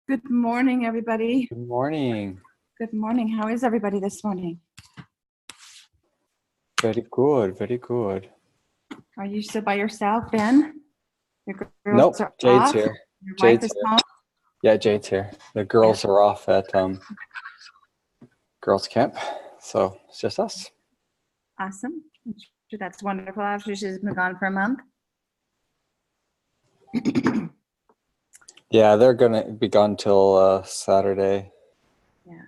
Good morning, everybody. Good morning. Good morning. How is everybody this morning? Very good, very good. Are you still by yourself, Ben? Your Nope, girls are Jade's off. here. Your wife Jade's is here. home. Yeah, Jade's here. The girls are off at girls camp, so it's just us. Awesome. That's wonderful. After she's been gone for a month. Yeah, they're gonna be gone till Saturday. Yeah.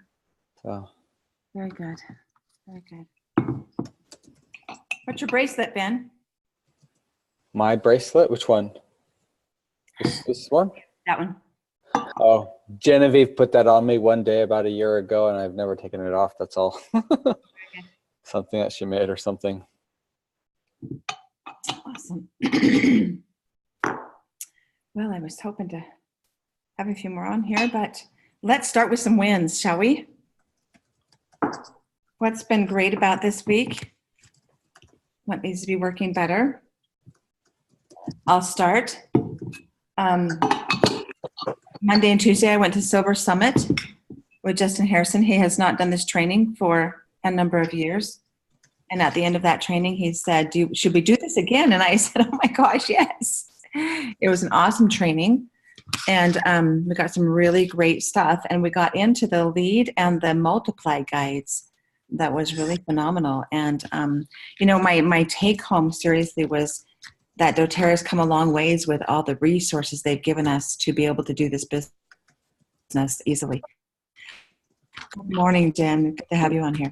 So Very good. Very good. What's your bracelet, Ben? my bracelet, which one? This one? That one. Oh, Genevieve put that on me one day about a year ago, and I've never taken it off. That's all. Something that she made or something. Awesome. Well, I was hoping to have a few more on here, but let's start with some wins, shall we? What's been great about this week? What needs to be working better? I'll start. Monday and Tuesday, I went to Silver Summit with Justin Harrison. He has not done this training for a number of years. And at the end of that training, he said, should we do this again? And I said, oh my gosh, yes. It was an awesome training. And we got some really great stuff. And we got into the lead and the multiply guides. That was really phenomenal. And, my take home seriously was that doTERRA has come a long ways with all the resources they've given us to be able to do this business easily. Good morning, Jen. Good to have you on here.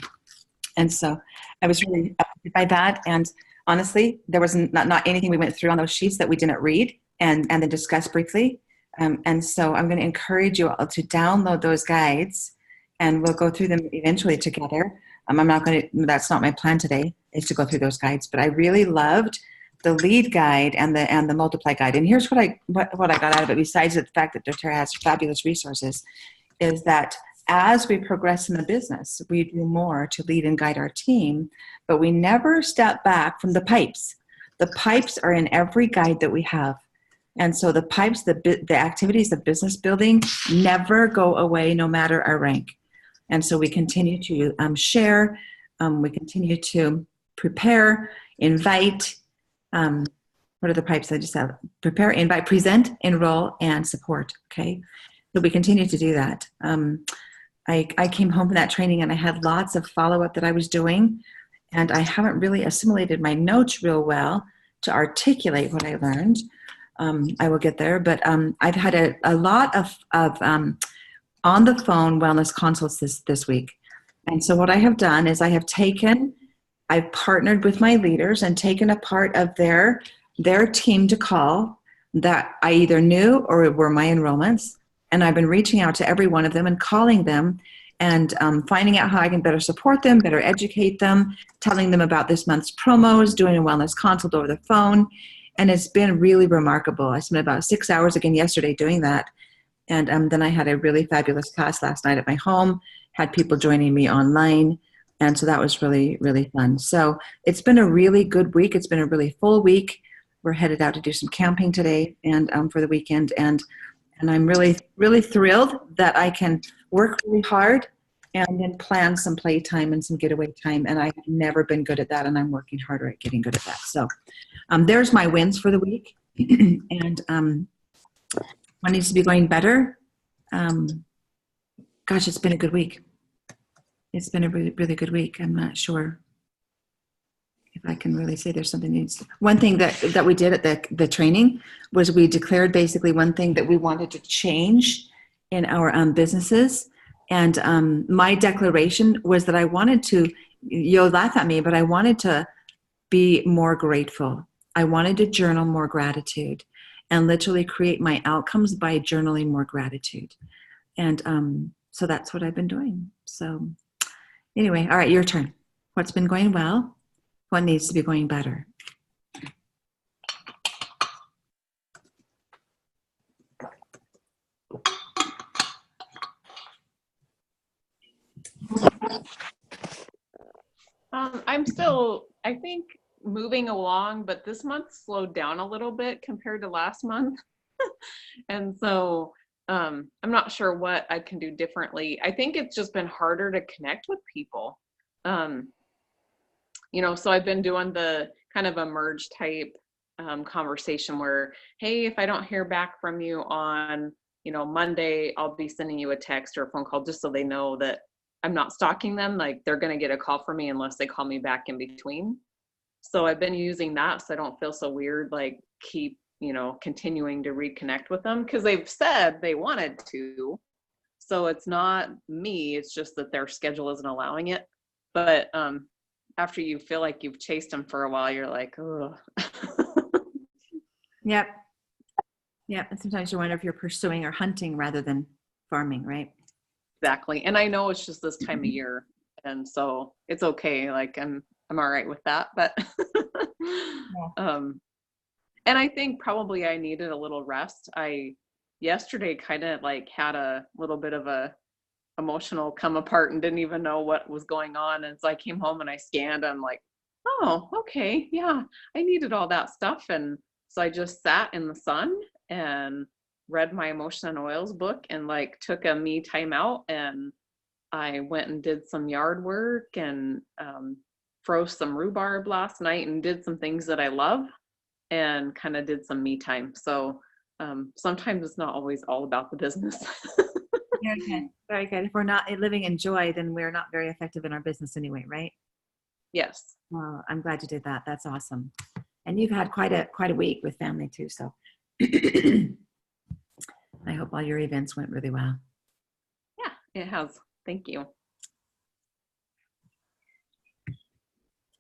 And so I was really affected by that. And honestly, there was not anything we went through on those sheets that we didn't read and then discuss briefly. And so I'm going to encourage you all to download those guides, and we'll go through them eventually together. That's not my plan today, is to go through those guides, but I really loved the lead guide and the multiply guide. And here's what I got out of it, besides the fact that doTERRA has fabulous resources, is that as we progress in the business, we do more to lead and guide our team, but we never step back from the pipes. The pipes are in every guide that we have. And so the pipes, the activities of business building never go away no matter our rank. And so we continue to share, we continue to prepare, invite. What are the pipes I just have? Prepare, invite, present, enroll, and support. Okay. So we continue to do that. I came home from that training and I had lots of follow-up that I was doing, and I haven't really assimilated my notes real well to articulate what I learned. I will get there, but I've had a lot of on the phone wellness consults this week. And so what I have done is I've partnered with my leaders and taken a part of their team to call that I either knew or were my enrollments. And I've been reaching out to every one of them and calling them and finding out how I can better support them, better educate them, telling them about this month's promos, doing a wellness consult over the phone. And it's been really remarkable. I spent about 6 hours again yesterday doing that. And then I had a really fabulous class last night at my home, had people joining me online. And so that was really, really fun. So it's been a really good week. It's been a really full week. We're headed out to do some camping today and for the weekend. And I'm really, really thrilled that I can work really hard and then plan some playtime and some getaway time. And I've never been good at that, and I'm working harder at getting good at that. So there's my wins for the week. And what needs to be going better? Gosh, it's been a good week. It's been a really, really good week. I'm not sure if I can really say there's something needs. One thing that we did at the training was we declared basically one thing that we wanted to change in our businesses. And my declaration was that I wanted to, you'll laugh at me, but I wanted to be more grateful. I wanted to journal more gratitude and literally create my outcomes by journaling more gratitude. And so that's what I've been doing. So anyway, all right, your turn. What's been going well? What needs to be going better? I'm still, I think, moving along, but this month slowed down a little bit compared to last month. And so I'm not sure what I can do differently. I think it's just been harder to connect with people. Um, so I've been doing the kind of a merge type conversation where, hey, if I don't hear back from you on, Monday, I'll be sending you a text or a phone call just so they know that I'm not stalking them. Like they're going to get a call from me unless they call me back in between. So I've been using that so I don't feel so weird, like keep, continuing to reconnect with them because they've said they wanted to. So it's not me, it's just that their schedule isn't allowing it. But after you feel like you've chased them for a while, you're like, oh. Yep. Yep. And sometimes you wonder if you're pursuing or hunting rather than farming, right? Exactly. And I know it's just this time of year. And so it's okay. Like I'm all right with that. But and I think probably I needed a little rest. I yesterday kind of like had a little bit of a emotional come apart and didn't even know what was going on. And so I came home and I scanned. I'm like, oh, okay, yeah, I needed all that stuff. And so I just sat in the sun and read my Emotion and Oils book and like took a me time out. And I went and did some yard work and froze some rhubarb last night and did some things that I love and kind of did some me time. So sometimes it's not always all about the business. Very good. Very good. If we're not living in joy, then we're not very effective in our business anyway, right? Yes. Well, I'm glad you did that. That's awesome. And you've had quite a week with family too. So I hope all your events went really well. Yeah, it has. Thank you.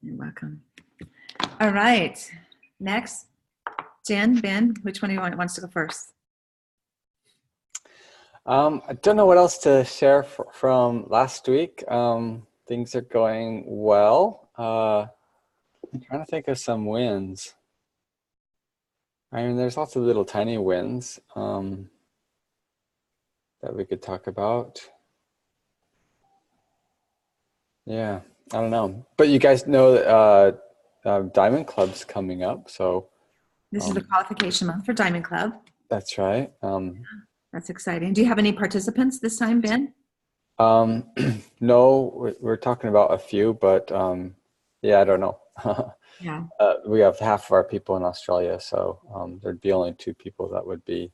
You're welcome. All right. Next, Jen, Ben, which one of you wants to go first? I don't know what else to share from last week. Things are going well. I'm trying to think of some wins. I mean, there's lots of little tiny wins that we could talk about. Yeah, I don't know. But you guys know that Diamond Club's coming up, so. This is the qualification month for Diamond Club. That's right. That's exciting. Do you have any participants this time, Ben? No, we're talking about a few, but yeah, I don't know. Yeah. We have half of our people in Australia, so there'd be only 2 people that would be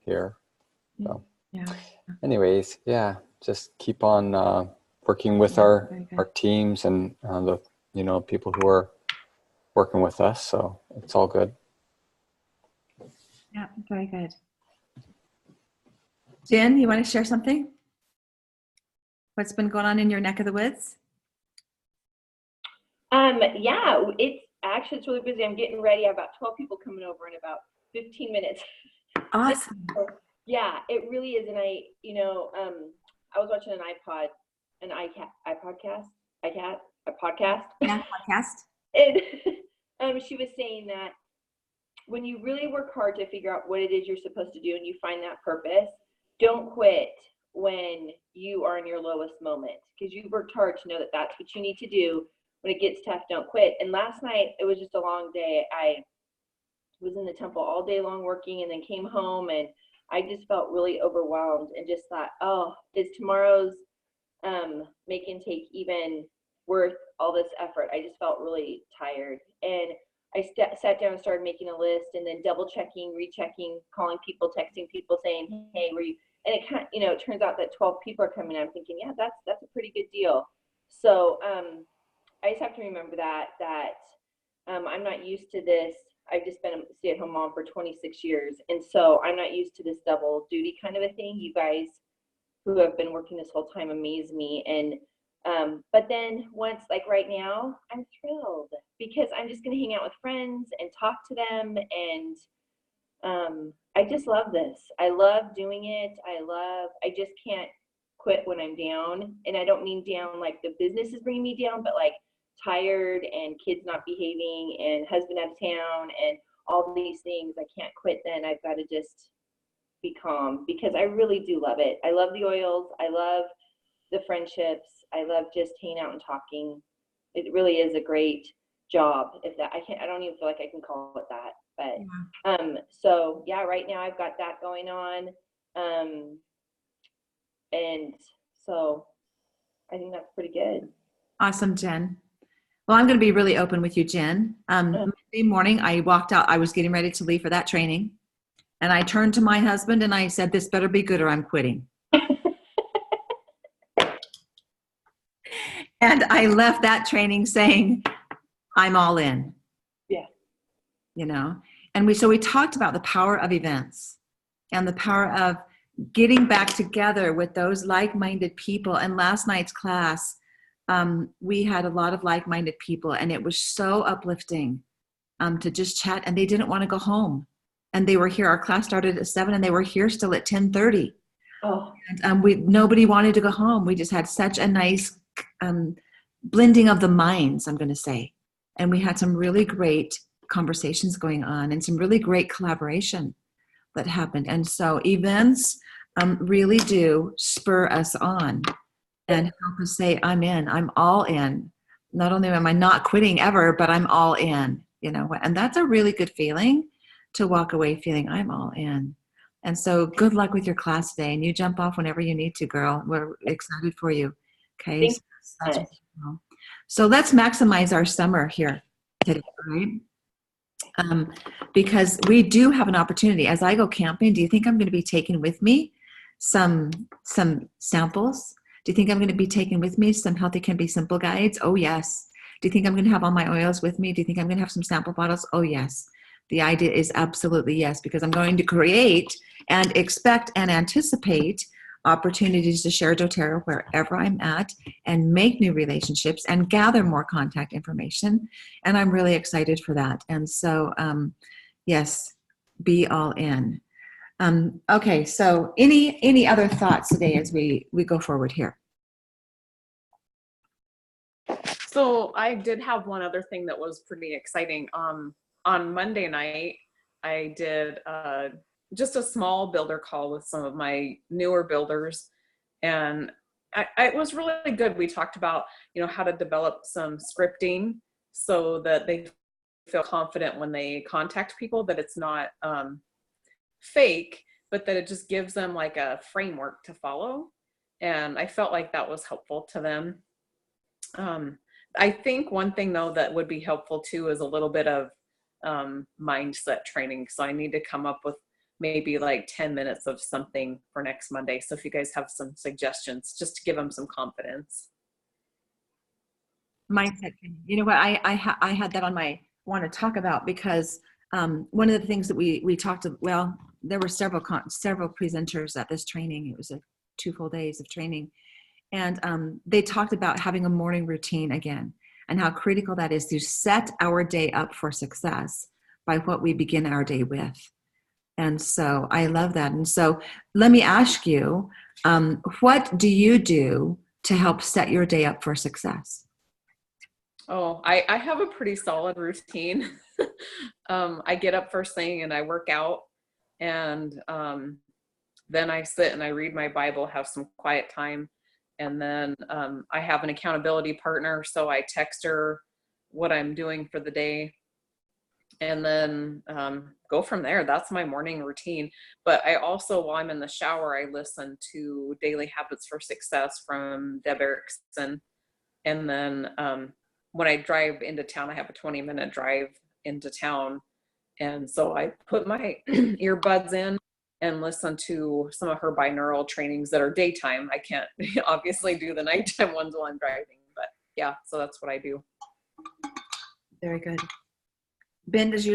here. So, Yeah. anyways, yeah, just keep on working with our teams and the people who are working with us. So it's all good. Yeah, very good. Jen, you want to share something? What's been going on in your neck of the woods? Yeah, it's really busy. I'm getting ready. I have about 12 people coming over in about 15 minutes. Awesome. Yeah, it really is. And I was watching a podcast. Yeah, podcast. And she was saying that when you really work hard to figure out what it is you're supposed to do and you find that purpose, don't quit when you are in your lowest moment, because you worked hard to know that that's what you need to do. When it gets tough, don't quit. And last night, it was just a long day. I was in the temple all day long working and then came home, and I just felt really overwhelmed and just thought, oh, is tomorrow's make and take even worth all this effort? I just felt really tired. And I sat down and started making a list and then double checking, rechecking, calling people, texting people saying, hey, were you? And it kind of, it turns out that 12 people are coming. I'm thinking, yeah, that's a pretty good deal. So I just have to remember that I'm not used to this. I've just been a stay-at-home mom for 26 years. And so I'm not used to this double duty kind of a thing. You guys who have been working this whole time amaze me. And but then once, like right now, I'm thrilled because I'm just going to hang out with friends and talk to them. And I just love this. I love doing it. I just can't quit when I'm down. And I don't mean down like the business is bringing me down, but like tired and kids not behaving and husband out of town and all these things. I can't quit then. I've got to just be calm because I really do love it. I love the oils. I love the friendships. I love just hanging out and talking. It really is a great job. I don't even feel like I can call it that, but so yeah, right now I've got that going on. And so I think that's pretty good. Awesome, Jen. Well, I'm going to be really open with you, Jen. Monday morning, I walked out. I was getting ready to leave for that training. And I turned to my husband and I said, this better be good or I'm quitting. And I left that training saying, I'm all in. Yeah. You know, and so we talked about the power of events and the power of getting back together with those like-minded people. And last night's class, we had a lot of like-minded people, and it was so uplifting to just chat. And they didn't want to go home, and they were here. Our class started at 7, and they were here still at 10:30. Oh, And nobody wanted to go home. We just had such a nice blending of the minds, I'm going to say, and we had some really great conversations going on and some really great collaboration that happened. And so events really do spur us on and help us say, I'm in, I'm all in. Not only am I not quitting ever, but I'm all in, you know, and that's a really good feeling, to walk away feeling I'm all in. And so good luck with your class today, and you jump off whenever you need to, girl. We're excited for you. Okay. So let's maximize our summer here today, right? Because we do have an opportunity. As I go camping, do you think I'm going to be taking with me some samples? Do you think I'm going to be taking with me some Healthy Can Be Simple guides? Oh, yes. Do you think I'm going to have all my oils with me? Do you think I'm going to have some sample bottles? Oh, yes. The idea is absolutely yes, because I'm going to create and expect and anticipate opportunities to share doTERRA wherever I'm at and make new relationships and gather more contact information. And I'm really excited for that. And so, yes, be all in. Okay, so any other thoughts today as we go forward here? So I did have one other thing that was pretty exciting. On Monday night, I did just a small builder call with some of my newer builders, and it was really good. We talked about, you know, how to develop some scripting so that they feel confident when they contact people, that it's not fake, but that it just gives them like a framework to follow. And I felt like that was helpful to them. I think one thing though that would be helpful too is a little bit of mindset training. So I need to come up with maybe like 10 minutes of something for next Monday. So if you guys have some suggestions, just to give them some confidence. Mindset. You know what? I had that on my want to talk about, because one of the things that we talked about, well, there were several presenters at this training. It was 2 full days of training. And they talked about having a morning routine again, and how critical that is to set our day up for success by what we begin our day with. And so I love that. And so let me ask you, what do you do to help set your day up for success? Oh, I have a pretty solid routine. I get up first thing and I work out, and then I sit and I read my Bible, have some quiet time. And then I have an accountability partner, so I text her what I'm doing for the day, and then go from there. That's my morning routine. But I also, while I'm in the shower, I listen to Daily Habits for Success from Deb Erickson. And then when I drive into town, I have a 20-minute drive into town. And so I put my earbuds in and listen to some of her binaural trainings that are daytime. I can't obviously do the nighttime ones while I'm driving, but yeah, so that's what I do. Very good. Ben, does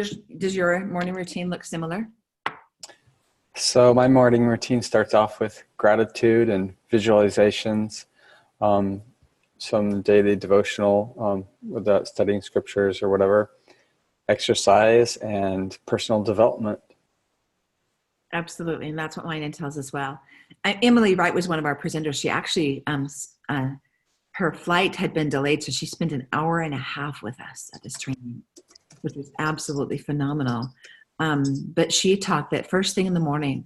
your morning routine look similar? So my morning routine starts off with gratitude and visualizations, some daily devotional without studying scriptures or whatever, exercise, and personal development. Absolutely, and that's what mine entails as well. Emily Wright was one of our presenters. She actually, her flight had been delayed, so she spent an hour and a half with us at this training, which was absolutely phenomenal. But she talked that first thing in the morning,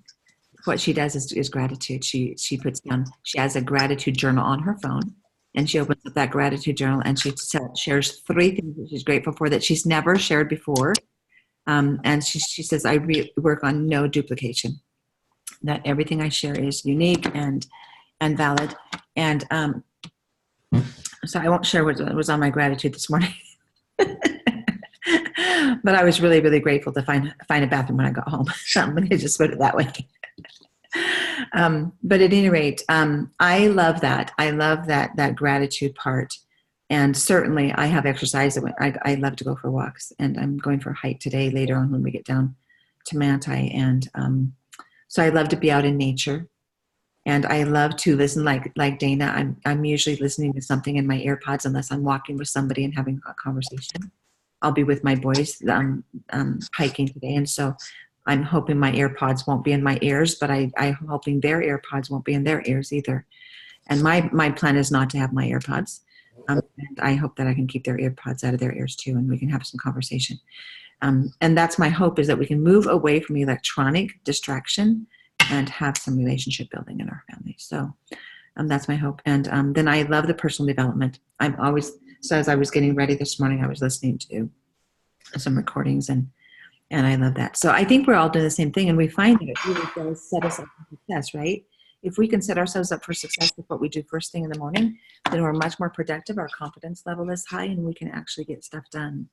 what she does is gratitude. She puts down, she has a gratitude journal on her phone, and she opens up that gratitude journal and she shares 3 things that she's grateful for that she's never shared before. And she says, I work on no duplication. that everything I share is unique and valid. And so I won't share what was on my gratitude this morning. But I was really, really grateful to find a bathroom when I got home. Let me just put it that way. But at any rate, I love that. I love that gratitude part. And certainly I have exercise. I love to go for walks, and I'm going for a hike today later on when we get down to Manti. And so I love to be out in nature. And I love to listen, like Dana. I'm usually listening to something in my AirPods unless I'm walking with somebody and having a conversation. I'll be with my boys hiking today, and so I'm hoping my AirPods won't be in my ears, but I'm hoping their AirPods won't be in their ears either. And my plan is not to have my AirPods. And I hope that I can keep their AirPods out of their ears too, and we can have some conversation. And that's my hope, is that we can move away from electronic distraction and have some relationship building in our family. So that's my hope. And then I love the personal development. So as I was getting ready this morning, I was listening to some recordings, and I love that. So I think we're all doing the same thing, and we find that it really does set us up for success, right? If we can set ourselves up for success with what we do first thing in the morning, then we're much more productive. Our confidence level is high, and we can actually get stuff done.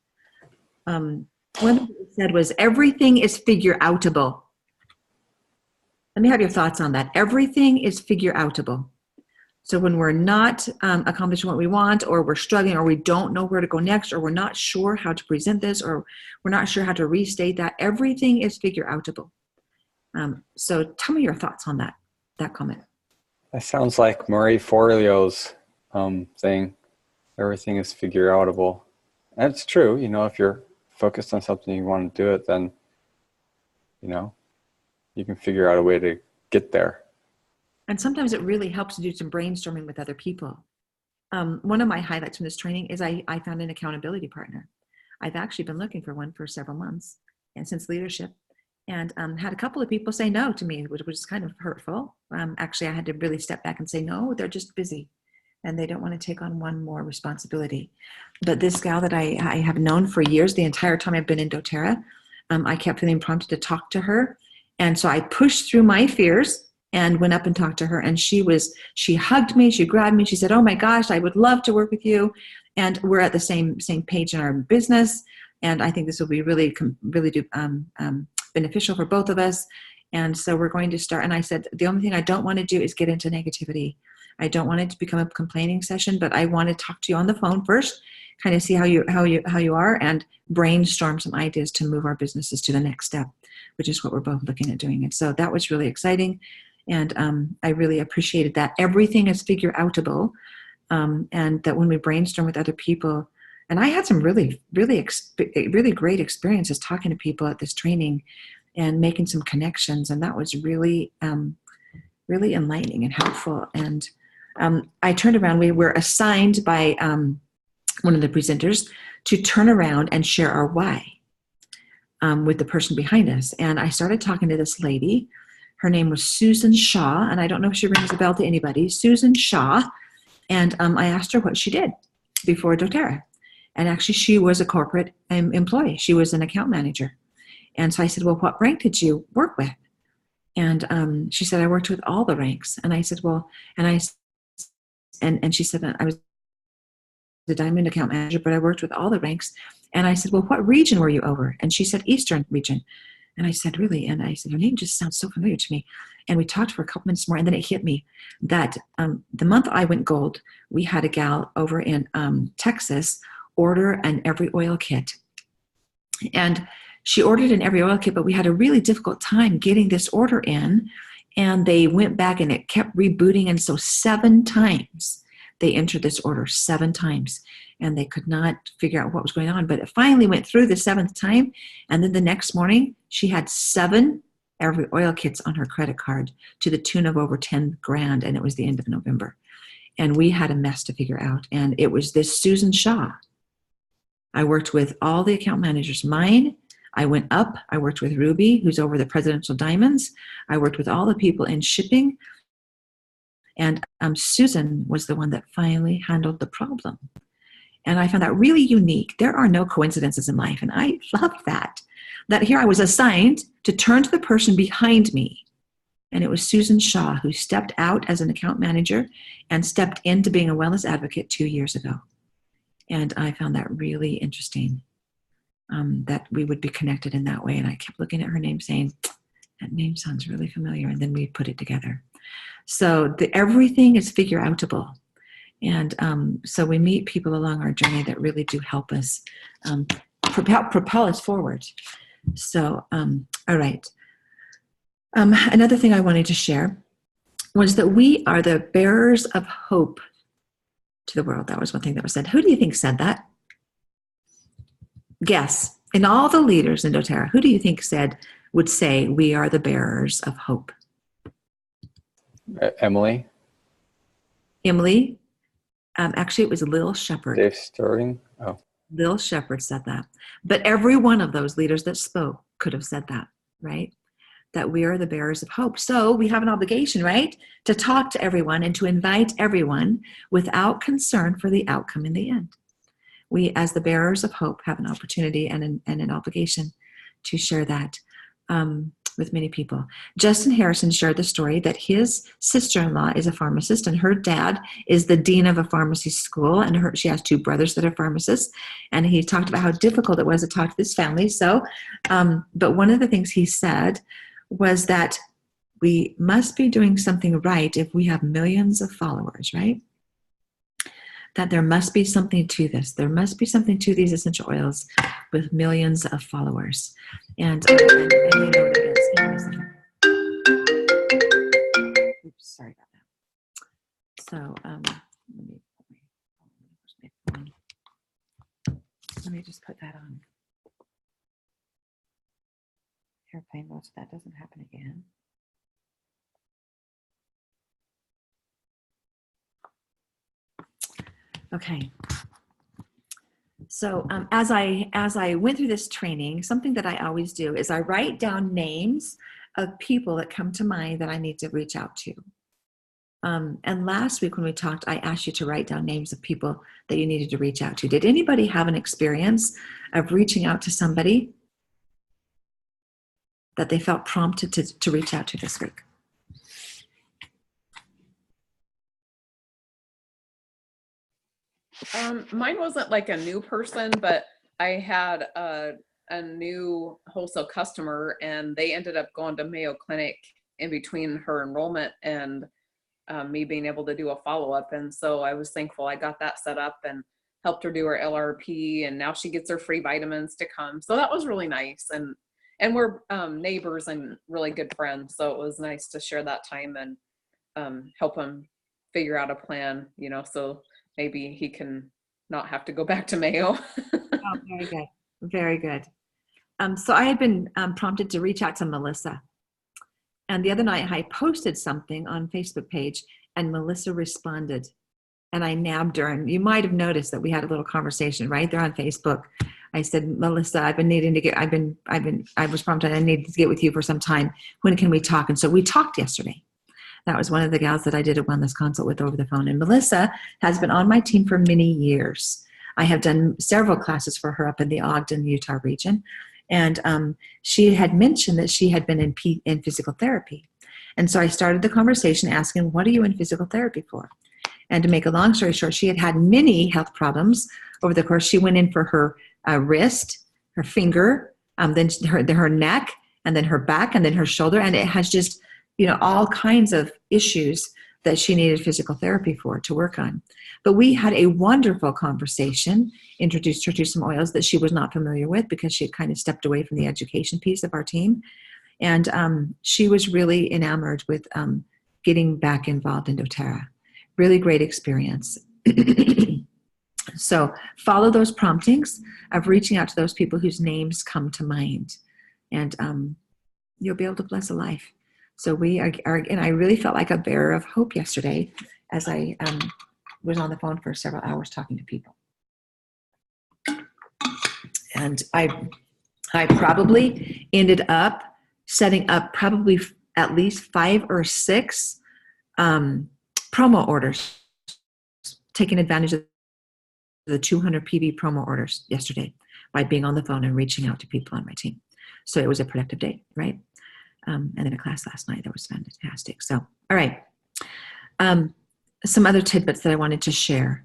One thing you said was everything is figure outable. Let me have your thoughts on that. Everything is figure outable. So when we're not accomplishing what we want, or we're struggling, or we don't know where to go next, or we're not sure how to present this, or we're not sure how to restate that, everything is figure outable. So tell me your thoughts on that comment. That sounds like Marie Forleo's thing. Everything is figure outable. And it's true. If you're focused on something, you want to do it, then, you can figure out a way to get there. And sometimes it really helps to do some brainstorming with other people. One of my highlights from this training is I found an accountability partner. I've actually been looking for one for several months, and since leadership, and had a couple of people say no to me, which was kind of hurtful. Actually, I had to really step back and say, no, they're just busy, and they don't want to take on one more responsibility. But this gal that I have known for years, the entire time I've been in doTERRA, I kept feeling prompted to talk to her. And so I pushed through my fears and went up and talked to her. And she hugged me, she grabbed me, she said, oh my gosh, I would love to work with you. And we're at the same page in our business. And I think this will be really beneficial for both of us. And so we're going to start. And I said, the only thing I don't want to do is get into negativity. I don't want it to become a complaining session, but I want to talk to you on the phone first, kind of see how you are, and brainstorm some ideas to move our businesses to the next step, which is what we're both looking at doing. And so that was really exciting. And I really appreciated that. Everything is figure outable. And that when we brainstorm with other people, and I had some really great experiences talking to people at this training and making some connections. And that was really enlightening and helpful. And I turned around. We were assigned by one of the presenters to turn around and share our why with the person behind us. And I started talking to this lady. Her name was Susan Shaw, and I don't know if she rings a bell to anybody. Susan Shaw. And I asked her what she did before doTERRA. And actually, she was a corporate employee. She was an account manager. And so I said, well, what rank did you work with? And she said, I worked with all the ranks. And I said, well, and she said, I was the diamond account manager, but I worked with all the ranks. And I said, well, what region were you over? And she said, Eastern region. And I said, really? And I said, your name just sounds so familiar to me. And we talked for a couple minutes more, and then it hit me that the month I went gold, we had a gal over in Texas order an Every Oil kit. And she ordered an Every Oil kit, but we had a really difficult time getting this order in, and they went back and it kept rebooting. And so 7 times they entered this order, 7 times, and they could not figure out what was going on. But it finally went through the 7th time. And then the next morning, she had 7 Every Oil kits on her credit card to the tune of over 10 grand. And it was the end of November. And we had a mess to figure out. And it was this Susan Shaw. I worked with all the account managers. Mine, I went up. I worked with Ruby, who's over the Presidential Diamonds. I worked with all the people in shipping. And Susan was the one that finally handled the problem. And I found that really unique. There are no coincidences in life. And I loved that. That here I was assigned to turn to the person behind me And it was Susan Shaw who stepped out as an account manager and stepped into being a wellness advocate 2 years ago. And I found that really interesting, that we would be connected in that way. And I kept looking at her name saying, that name sounds really familiar. And then we put it together. So everything is figure outable. And so we meet people along our journey that really do help us propel us forward. So, all right. Another thing I wanted to share was that we are the bearers of hope to the world. That was one thing that was said. Who do you think said that? Guess. In all the leaders in doTERRA, who do you think would say we are the bearers of hope? Emily. Emily. Actually, it was Lil Shepherd. Dave Sterling. Oh. Lil Shepherd said that. But every one of those leaders that spoke could have said that, right? That we are the bearers of hope. So we have an obligation, right? To talk to everyone and to invite everyone without concern for the outcome in the end. We, as the bearers of hope, have an opportunity and an obligation to share that with many people. Justin Harrison shared the story that his sister-in-law is a pharmacist and her dad is the dean of a pharmacy school, and she has 2 brothers that are pharmacists, and he talked about how difficult it was to talk to this family. So, but one of the things he said was that we must be doing something right if we have millions of followers, right? That there must be something to this. There must be something to these essential oils with millions of followers. And you know what it is. Hang on a second. Oops, sorry about that. So let me just put that on airplane mode so that doesn't happen again. Okay. So as I went through this training, something that I always do is I write down names of people that come to mind that I need to reach out to. And last week when we talked, I asked you to write down names of people that you needed to reach out to. Did anybody have an experience of reaching out to somebody that they felt prompted to reach out to this week? Mine wasn't like a new person, but I had a new wholesale customer and they ended up going to Mayo Clinic in between her enrollment and me being able to do a follow-up. And so I was thankful I got that set up and helped her do her LRP, and now she gets her free vitamins to come. So that was really nice. And we're neighbors and really good friends. So it was nice to share that time and help him figure out a plan, so maybe he can not have to go back to Mayo. Oh, very good. Very good. So I had been prompted to reach out to Melissa. And the other night I posted something on Facebook page and Melissa responded and I nabbed her. And you might have noticed that we had a little conversation right there on Facebook. I said, Melissa, I was prompted, I needed to get with you for some time. When can we talk? And so we talked yesterday. That was one of the gals that I did a wellness consult with over the phone. And Melissa has been on my team for many years. I have done several classes for her up in the Ogden, Utah region. And she had mentioned that she had been in physical therapy. And so I started the conversation asking, what are you in physical therapy for? And to make a long story short, she had had many health problems over the course. She went in for her wrist, her finger, then her neck, and then her back, and then her shoulder. And it has just, all kinds of issues that she needed physical therapy for to work on. But we had a wonderful conversation, introduced her to some oils that she was not familiar with because she had kind of stepped away from the education piece of our team. And she was really enamored with getting back involved in doTERRA. Really great experience. So follow those promptings of reaching out to those people whose names come to mind. And you'll be able to bless a life. So we are, and I really felt like a bearer of hope yesterday as I was on the phone for several hours talking to people. And I probably ended up setting up probably at least 5 or 6 promo orders, taking advantage of the 200 PV promo orders yesterday by being on the phone and reaching out to people on my team. So it was a productive day, right? And then a class last night that was fantastic. So, all right. Some other tidbits that I wanted to share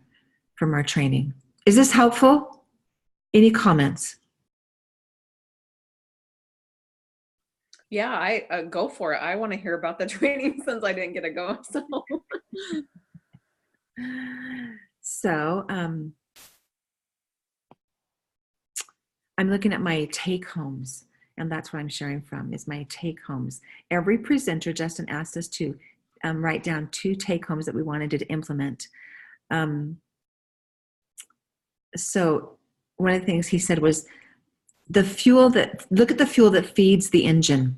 from our training. Is this helpful? Any comments? Yeah, I go for it. I want to hear about the training since I didn't get to go. So, I'm looking at my take homes, and that's what I'm sharing from is my take homes. Every presenter, Justin asked us to write down 2 take homes that we wanted to implement. So one of the things he said was look at the fuel that feeds the engine,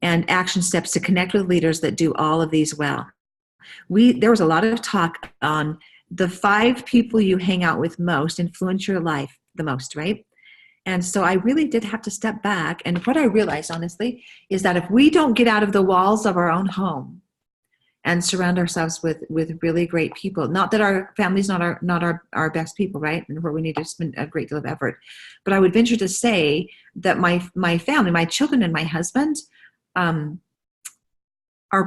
and action steps to connect with leaders that do all of these well. There was a lot of talk on the 5 people you hang out with most influence your life the most, right? And so I really did have to step back. And what I realized, honestly, is that if we don't get out of the walls of our own home and surround ourselves with really great people, not that our family's not our best people, right? And where we need to spend a great deal of effort. But I would venture to say that my family, my children and my husband are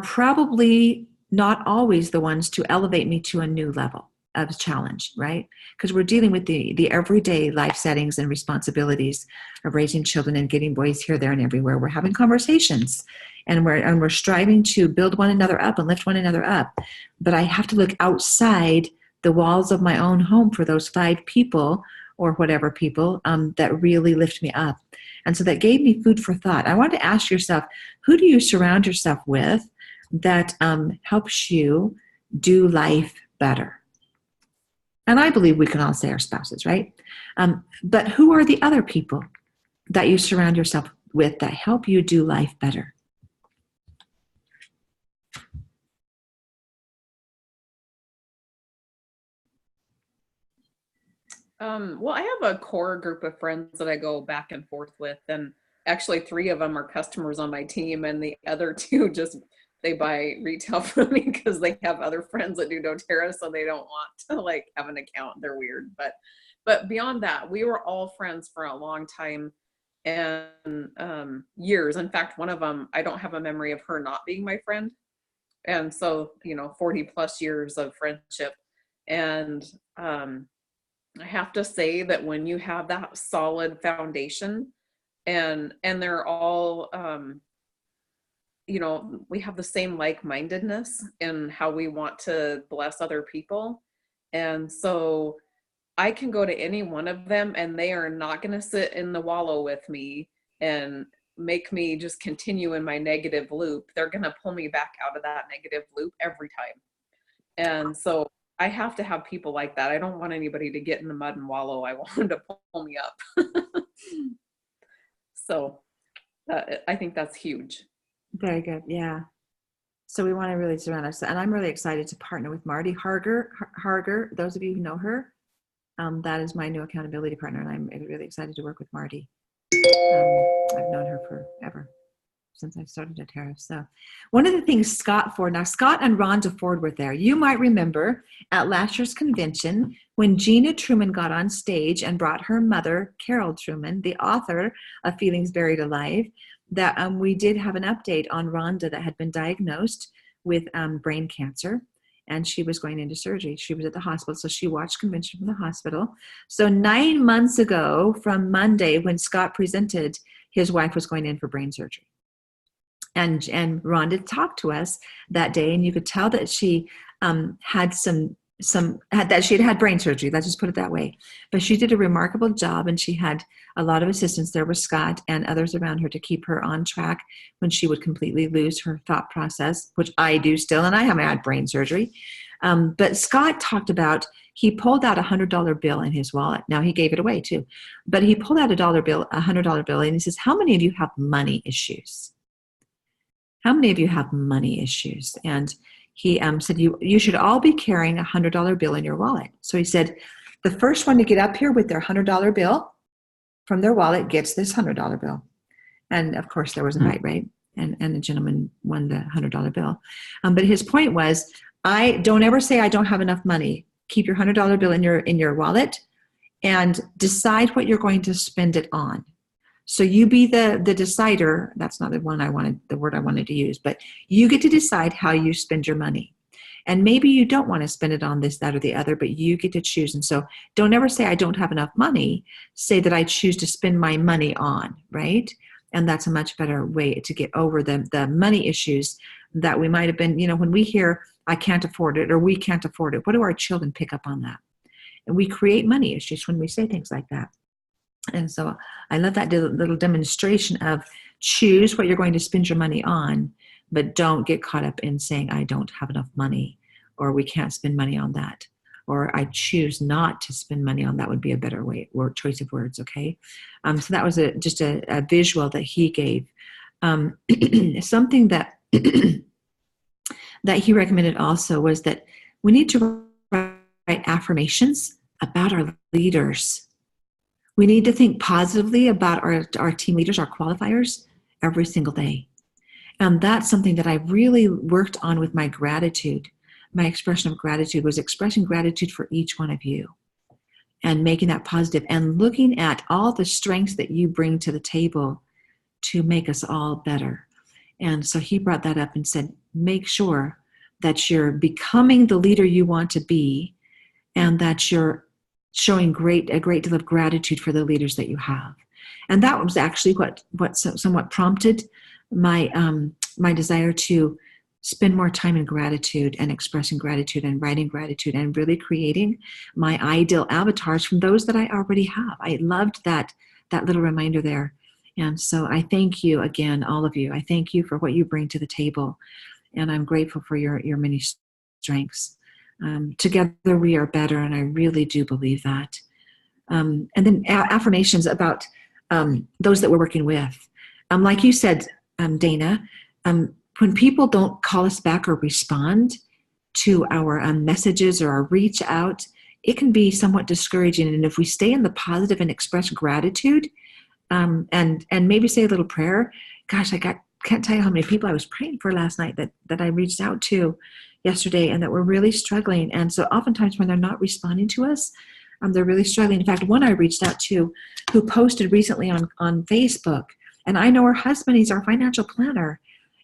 probably not always the ones to elevate me to a new level of challenge, right? Because we're dealing with the everyday life settings and responsibilities of raising children and getting boys here, there, and everywhere. We're having conversations, and we're striving to build one another up and lift one another up. But I have to look outside the walls of my own home for those 5 people or whatever people that really lift me up. And so that gave me food for thought. I want to ask yourself, who do you surround yourself with that helps you do life better? And I believe we can all say our spouses, right? But who are the other people that you surround yourself with that help you do life better? Well, I have a core group of friends that I go back and forth with, and actually 3 of them are customers on my team, and the other 2 just they buy retail from me because they have other friends that do doTERRA, so they don't want to like have an account. They're weird, but beyond that, we were all friends for a long time and years. In fact, one of them, I don't have a memory of her not being my friend, and so 40 plus years of friendship. And I have to say that when you have that solid foundation, and they're all we have the same like-mindedness in how we want to bless other people. And so I can go to any one of them and they are not going to sit in the wallow with me and make me just continue in my negative loop. They're going to pull me back out of that negative loop every time. And so I have to have people like that. I don't want anybody to get in the mud and wallow. I want them to pull me up. So I think that's huge. Very good. Yeah. So we want to really surround ourselves. And I'm really excited to partner with Marty Harger. Those of you who know her, that is my new accountability partner. And I'm really excited to work with Marty. I've known her forever, since I started doTERRA. So one of the things Scott and Rhonda Ford were there. You might remember at last year's convention when Gina Truman got on stage and brought her mother, Carol Truman, the author of Feelings Buried Alive, that we did have an update on Rhonda that had been diagnosed with brain cancer, and she was going into surgery. She was at the hospital, so she watched convention from the hospital. So 9 months ago from Monday when Scott presented, his wife was going in for brain surgery. And Rhonda talked to us that day, and you could tell that she had she had brain surgery. Let's just put it that way. But she did a remarkable job, and she had a lot of assistance there with Scott and others around her to keep her on track when she would completely lose her thought process, which I do still, and I haven't had brain surgery. But Scott talked about, he pulled out $100 bill in his wallet. Now he gave it away too, but he pulled out $100 bill, and he says, "How many of you have money issues? How many of you have money issues?" And he said, you should all be carrying a $100 bill in your wallet. So he said, the first one to get up here with their $100 bill from their wallet gets this $100 bill. And of course there was a fight, right? And the gentleman won the $100 bill. But his point was, don't ever say I don't have enough money. Keep your $100 bill in your wallet and decide what you're going to spend it on. So you be the decider. That's not the word I wanted to use, but you get to decide how you spend your money. And maybe you don't want to spend it on this, that, or the other, but you get to choose. And so don't ever say, I don't have enough money. Say that I choose to spend my money on, right? And that's a much better way to get over the money issues that we might have been, when we hear, I can't afford it or we can't afford it. What do our children pick up on that? And we create money issues when we say things like that. And so I love that little demonstration of choose what you're going to spend your money on, but don't get caught up in saying, I don't have enough money, or we can't spend money on that, or I choose not to spend money on that would be a better choice of words, okay? So that was just a visual that he gave. Something that that he recommended also was that we need to write affirmations about our leaders. We need to think positively about our team leaders, our qualifiers, every single day. And that's something that I really worked on with my gratitude. My expression of gratitude was expressing gratitude for each one of you and making that positive and looking at all the strengths that you bring to the table to make us all better. And so he brought that up and said, make sure that you're becoming the leader you want to be and that you're showing a great deal of gratitude for the leaders that you have. And that was actually what somewhat prompted my desire to spend more time in gratitude and expressing gratitude and writing gratitude and really creating my ideal avatars from those that I already have. I loved that little reminder there. And so I thank you again, all of you. I thank you for what you bring to the table. And I'm grateful for your many strengths. Together we are better, and I really do believe that. And then affirmations about those that we're working with. Like you said, Dana, when people don't call us back or respond to our messages or our reach out, it can be somewhat discouraging. And if we stay in the positive and express gratitude, and maybe say a little prayer, gosh, can't tell you how many people I was praying for last night that I reached out to yesterday and that were really struggling. And so oftentimes when they're not responding to us, they're really struggling. In fact, one I reached out to who posted recently on Facebook, and I know her husband, he's our financial planner.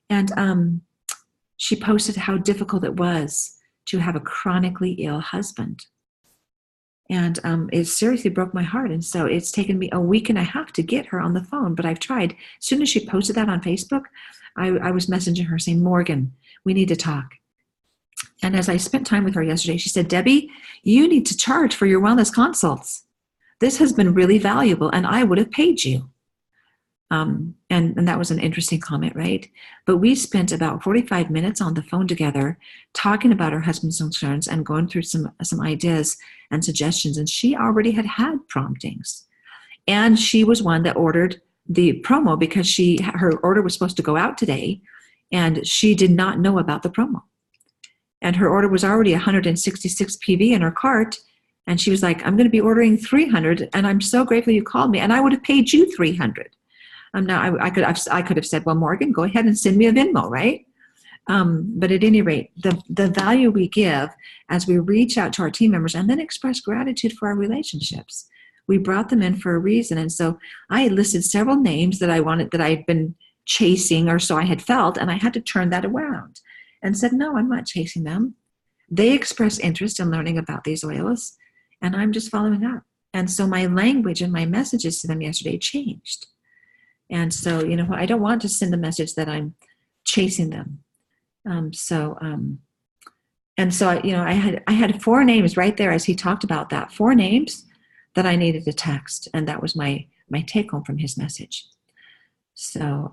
And she posted how difficult it was to have a chronically ill husband. And it seriously broke my heart. And so it's taken me a week and a half to get her on the phone, but I've tried. As soon as she posted that on Facebook, I was messaging her saying, Morgan, we need to talk. And as I spent time with her yesterday, she said, Debbie, you need to charge for your wellness consults. This has been really valuable, and I would have paid you. And that was an interesting comment, right? But we spent about 45 minutes on the phone together talking about her husband's concerns and going through some ideas and suggestions. And she already had promptings. And she was one that ordered the promo because her order was supposed to go out today, and she did not know about the promo. And her order was already 166 PV in her cart. And she was like, I'm going to be ordering 300, and I'm so grateful you called me, and I would have paid you 300. Now I could have said, well, Morgan, go ahead and send me a Venmo, right? But at any rate, the value we give as we reach out to our team members and then express gratitude for our relationships, we brought them in for a reason. And so I had listed several names that I had been chasing, or so I had felt, and I had to turn that around and said, no, I'm not chasing them. They express interest in learning about these oils, and I'm just following up. And so my language and my messages to them yesterday changed. And so, I don't want to send a message that I'm chasing them. I had 4 names right there as he talked about that, 4 names that I needed to text. And that was my take home from his message. So,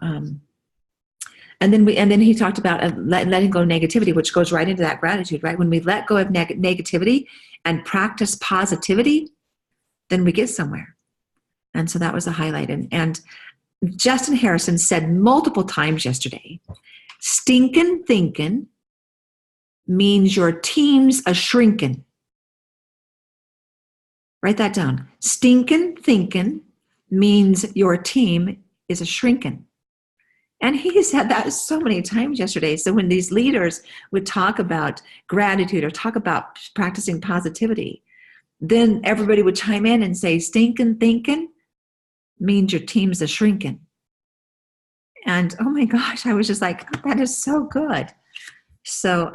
and then he talked about letting go of negativity, which goes right into that gratitude, right? When we let go of negativity and practice positivity, then we get somewhere. And so that was a highlight. And Justin Harrison said multiple times yesterday, stinkin' thinkin' means your team's a shrinkin'. Write that down. Stinkin' thinkin' means your team is a shrinkin'. And he said that so many times yesterday. So when these leaders would talk about gratitude or talk about practicing positivity, then everybody would chime in and say, stinkin' thinkin' means your teams are shrinking. And oh my gosh, I was just like, that is so good. So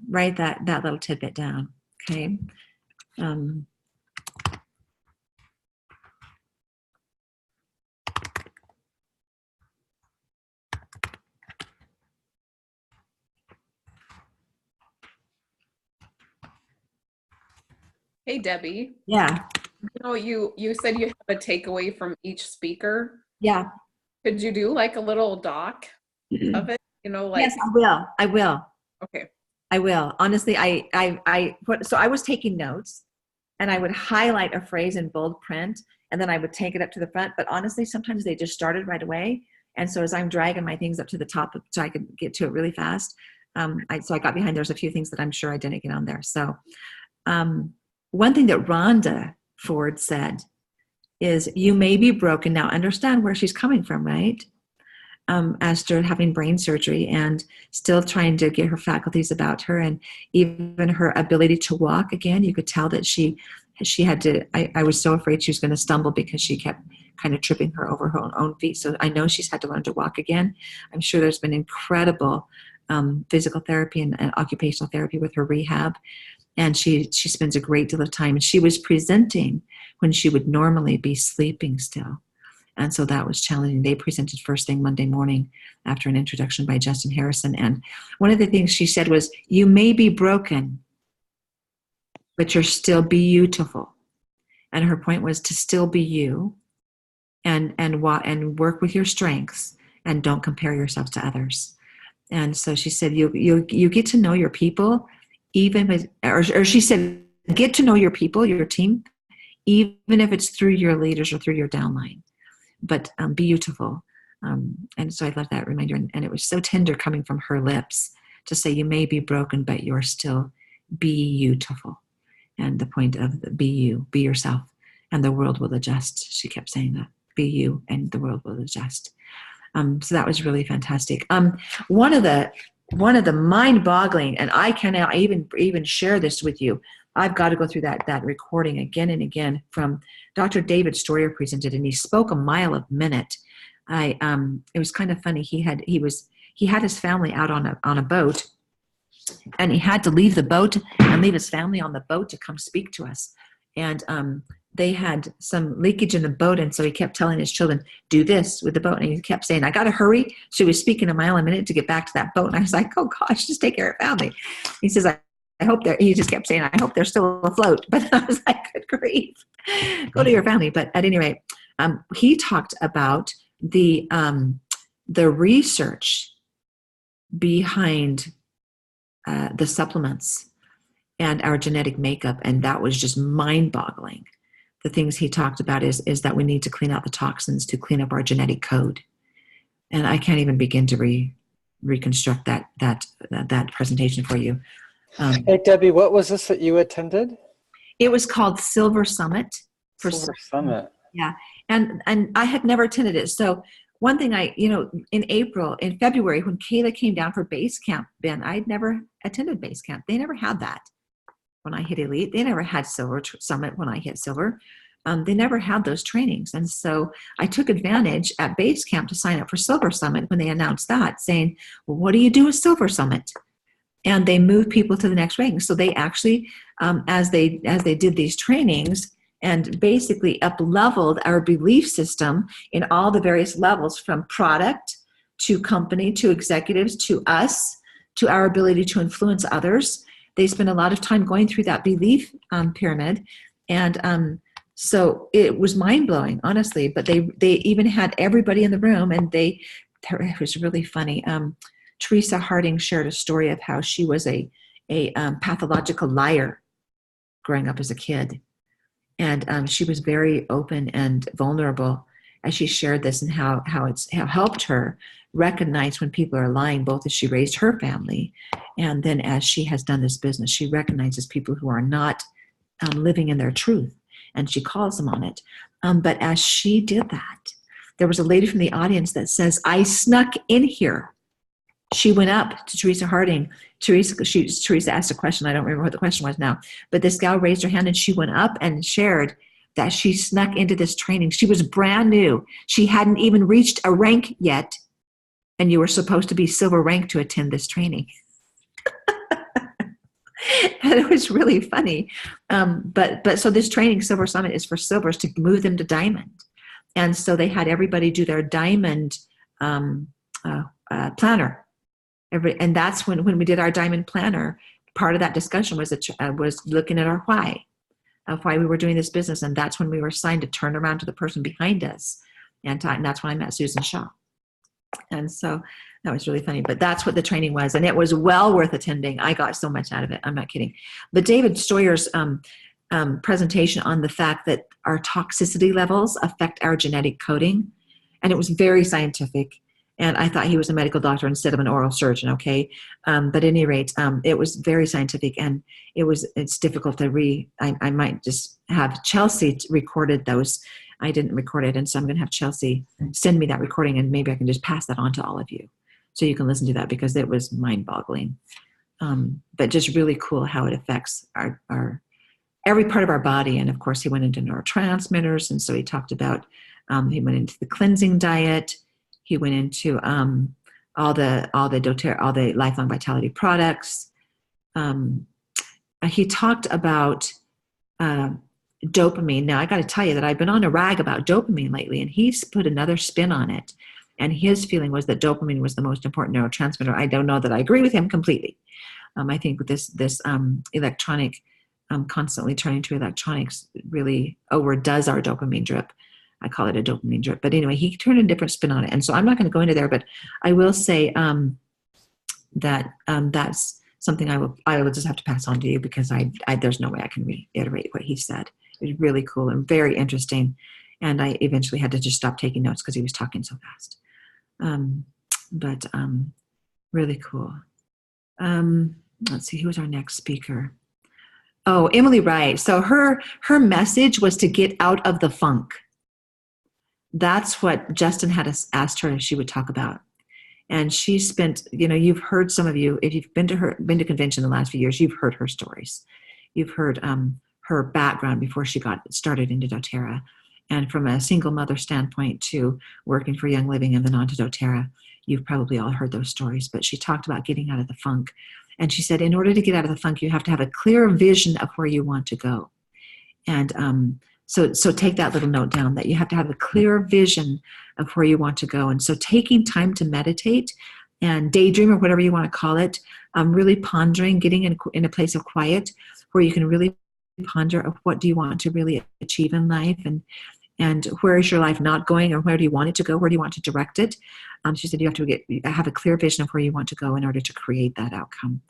write that little tidbit down. Okay. Hey, Debbie. Yeah. You said you have a takeaway from each speaker. Yeah. Could you do like a little doc of it? Like. Yes, I will. I will. Okay. I will. Honestly, so I was taking notes, and I would highlight a phrase in bold print, and then I would take it up to the front. But honestly, sometimes they just started right away. And so as I'm dragging my things up to the top so I could get to it really fast, so I got behind. There's a few things that I'm sure I didn't get on there. So one thing that Rhonda Ford said is, you may be broken. Now understand where she's coming from, right? Esther having brain surgery and still trying to get her faculties about her, and even her ability to walk again. You could tell that she had to, I was so afraid she was going to stumble because she kept kind of tripping her over her own feet. So I know she's had to learn to walk again. I'm sure there's been incredible physical therapy and occupational therapy with her rehab. And she spends a great deal of time. And she was presenting when she would normally be sleeping still. And so that was challenging. They presented first thing Monday morning after an introduction by Justin Harrison. And one of the things she said was, you may be broken, but you're still beautiful. And her point was to still be you and work with your strengths and don't compare yourself to others. And so she said, you get to know your people, even with, or she said, get to know your people, your team, even if it's through your leaders or through your downline. But beautiful. And so I love that reminder. And it was so tender coming from her lips to say, you may be broken, but you're still beautiful. And the point of be you, be yourself, and the world will adjust. She kept saying that. Be you, and the world will adjust. So that was really fantastic. One of the mind-boggling, and I cannot even share this with you. I've got to go through that recording again and again from Dr. David Stroyer presented, and he spoke a mile a minute. It was kind of funny. He had his family out on a boat, and he had to leave the boat and leave his family on the boat to come speak to us. And they had some leakage in the boat, and so he kept telling his children, do this with the boat. And he kept saying, I got to hurry. So he was speaking a mile a minute to get back to that boat. And I was like, oh gosh, just take care of family. He says, I hope he just kept saying, I hope they're still afloat. But I was like, good grief, go to your family. But at any rate, he talked about the research behind the supplements and our genetic makeup. And that was just mind-boggling. The things he talked about is that we need to clean out the toxins to clean up our genetic code. And I can't even begin to reconstruct that presentation for you. Hey, Debbie, what was this that you attended? It was called Silver Summit. Silver Summit. Yeah. And I had never attended it. So one thing in February, when Kayla came down for base camp, Ben, I'd never attended base camp. They never had that when I hit Elite. They never had Silver Summit when I hit Silver. They never had those trainings. And so I took advantage at base camp to sign up for Silver Summit when they announced that, saying, well, what do you do with Silver Summit? And they moved people to the next ranking. So they actually, as they did these trainings and basically up-leveled our belief system in all the various levels, from product to company to executives to us, to our ability to influence others. They spent a lot of time going through that belief pyramid. And so it was mind-blowing, honestly. But they even had everybody in the room, and it was really funny. Teresa Harding shared a story of how she was a pathological liar growing up as a kid. And she was very open and vulnerable as she shared this, and how it's helped her recognize when people are lying, both as she raised her family and then as she has done this business. She recognizes people who are not living in their truth, and she calls them on it. But as she did that, there was a lady from the audience that says, I snuck in here. She went up to Teresa Harding. Teresa asked a question. I don't remember what the question was now. But this gal raised her hand, and she went up and shared that she snuck into this training. She was brand new. She hadn't even reached a rank yet. And you were supposed to be silver rank to attend this training. And it was really funny. But so this training, Silver Summit, is for silvers to move them to diamond. And so they had everybody do their diamond planner. And that's when we did our diamond planner, part of that discussion was looking at our why, of why we were doing this business. And that's when we were assigned to turn around to the person behind us. And that's when I met Susan Shaw. And so that was really funny, but that's what the training was. And it was well worth attending. I got so much out of it. I'm not kidding. But David Stoyer's presentation on the fact that our toxicity levels affect our genetic coding. And it was very scientific. And I thought he was a medical doctor instead of an oral surgeon. Okay. But at any rate, it was very scientific, and it's difficult to I might just have Chelsea recorded those. I didn't record it. And so I'm going to have Chelsea send me that recording, and maybe I can just pass that on to all of you so you can listen to that, because it was mind boggling. But just really cool how it affects our every part of our body. And of course he went into neurotransmitters. And so he talked about, he went into the cleansing diet. He went into all the lifelong vitality products. He talked about dopamine. Now I got to tell you that I've been on a rag about dopamine lately, and he's put another spin on it. And his feeling was that dopamine was the most important neurotransmitter. I don't know that I agree with him completely. I think this electronic, constantly turning to electronics really overdoes our dopamine drip. I call it a dopamine drip. But anyway, he turned a different spin on it. And so I'm not going to go into there, but I will say that that's something I will just have to pass on to you, because there's no way I can reiterate what he said. It was really cool and very interesting. And I eventually had to just stop taking notes because he was talking so fast. But really cool. Let's see, who was our next speaker? Oh, Emily Wright. So her message was to get out of the funk. That's what Justin had asked her if she would talk about. And she spent, you've heard, some of you, if you've been to convention the last few years, you've heard her stories. You've heard her background before she got started into doTERRA. And from a single mother standpoint to working for Young Living and then on to doTERRA, you've probably all heard those stories. But she talked about getting out of the funk. And she said, in order to get out of the funk, you have to have a clear vision of where you want to go. And so take that little note down, that you have to have a clear vision of where you want to go. And so taking time to meditate and daydream, or whatever you want to call it, really pondering, getting in a place of quiet where you can really ponder of what do you want to really achieve in life, and where is your life not going, or where do you want it to go? Where do you want to direct it? She said you have to have a clear vision of where you want to go in order to create that outcome.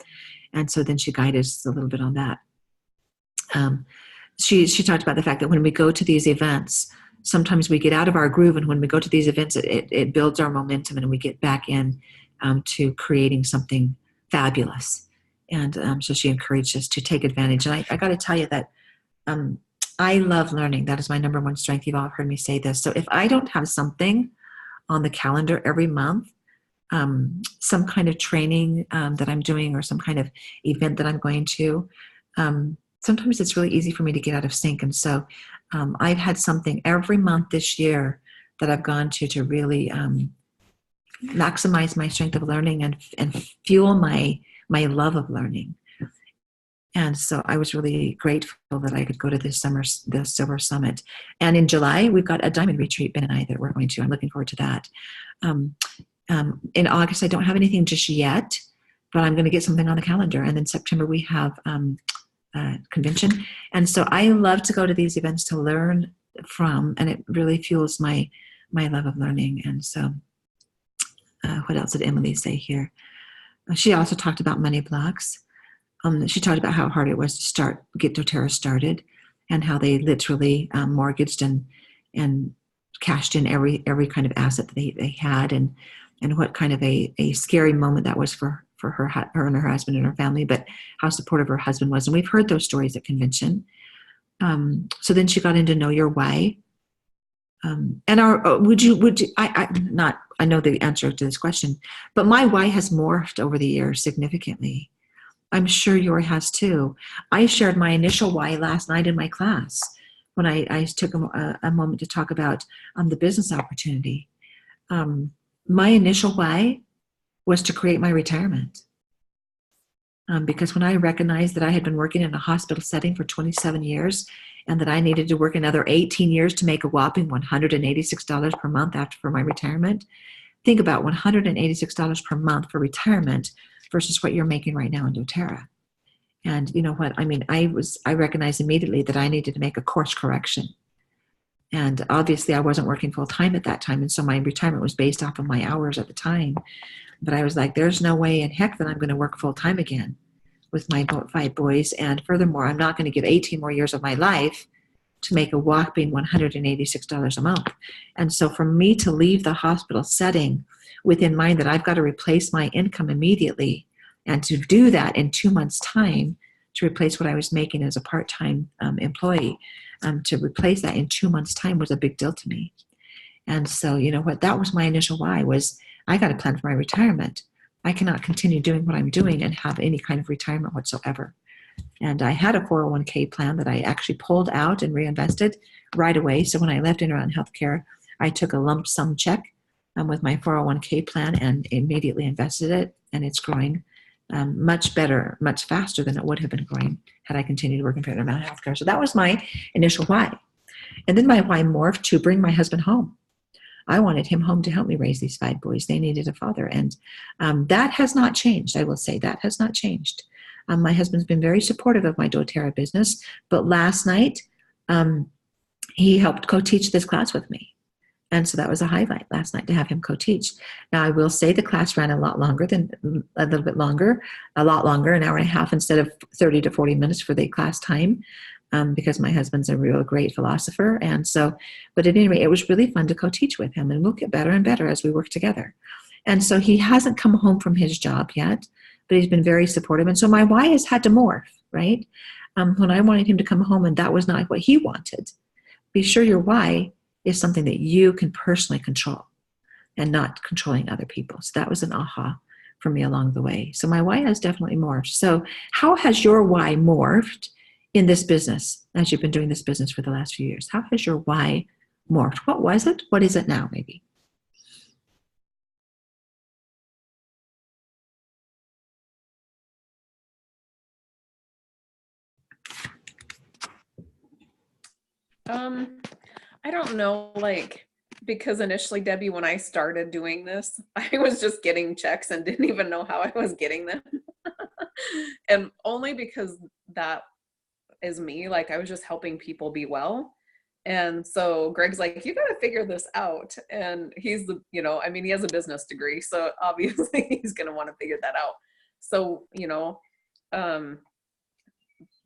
And so then she guided us a little bit on that. She talked about the fact that when we go to these events, sometimes we get out of our groove, and when we go to these events, it builds our momentum, and we get back in to creating something fabulous. And so she encouraged us to take advantage. And I got to tell you that I love learning. That is my number one strength. You've all heard me say this. So if I don't have something on the calendar every month, some kind of training that I'm doing, or some kind of event that I'm going to, sometimes it's really easy for me to get out of sync. And so I've had something every month this year that I've gone to really maximize my strength of learning and fuel my love of learning. And so I was really grateful that I could go to the Silver Summit. And in July, we've got a diamond retreat, Ben and I, that we're going to. I'm looking forward to that. In August, I don't have anything just yet, but I'm going to get something on the calendar. And then September, we have convention. And so I love to go to these events to learn from, and it really fuels my love of learning. And so what else did Emily say here? She also talked about money blocks. She talked about how hard it was to get doTERRA started, and how they literally mortgaged and cashed in every kind of asset that they had, and what kind of a scary moment that was for her and her husband and her family, but how supportive her husband was. And we've heard those stories at convention. So then she got into Know Your Why. And I know the answer to this question, but my why has morphed over the years significantly. I'm sure yours has too. I shared my initial why last night in my class, when I took a moment to talk about the business opportunity. My initial why was to create my retirement. Because when I recognized that I had been working in a hospital setting for 27 years and that I needed to work another 18 years to make a whopping $186 per month for my retirement, think about $186 per month for retirement versus what you're making right now in doTERRA. And you know what? I mean, I recognized immediately that I needed to make a course correction. And obviously I wasn't working full time at that time. And so my retirement was based off of my hours at the time. But I was like, there's no way in heck that I'm going to work full time again with my 5 boys. And furthermore, I'm not going to give 18 more years of my life to make a whopping $186 a month. And so for me to leave the hospital setting with in mind that I've got to replace my income immediately, and to do that in 2 months' time, to replace what I was making as a part-time employee, to replace that in 2 months' time was a big deal to me. And so, you know what, that was my initial why, was I got to plan for my retirement. I cannot continue doing what I'm doing and have any kind of retirement whatsoever. And I had a 401k plan that I actually pulled out and reinvested right away. So when I left Intermountain Healthcare, I took a lump sum check with my 401k plan and immediately invested it. And it's growing much better, much faster than it would have been growing had I continued working for Intermountain Healthcare. So that was my initial why. And then my why morphed to bring my husband home. I wanted him home to help me raise these 5 boys. They needed a father. And that has not changed. I will say that has not changed. My husband's been very supportive of my doTERRA business. But last night, he helped co-teach this class with me. And so that was a highlight last night to have him co-teach. Now, I will say the class ran a lot longer, an hour and a half instead of 30 to 40 minutes for the class time. Because my husband's a real great philosopher. And so, but at any rate, it was really fun to co-teach with him, and we'll get better and better as we work together. And so he hasn't come home from his job yet, but he's been very supportive. And so my why has had to morph, right? When I wanted him to come home and that was not what he wanted, be sure your why is something that you can personally control and not controlling other people. So that was an aha for me along the way. So my why has definitely morphed. So how has your why morphed in this business, as you've been doing this business for the last few years? How has your why morphed? What was it? What is it now, maybe? I don't know, like, because initially, Debbie, when I started doing this, I was just getting checks and didn't even know how I was getting them. And only because that is me, like I was just helping people be well. And so Greg's like, you got to figure this out. And he's the, you know, I mean, he has a business degree, so obviously he's going to want to figure that out. So, you know,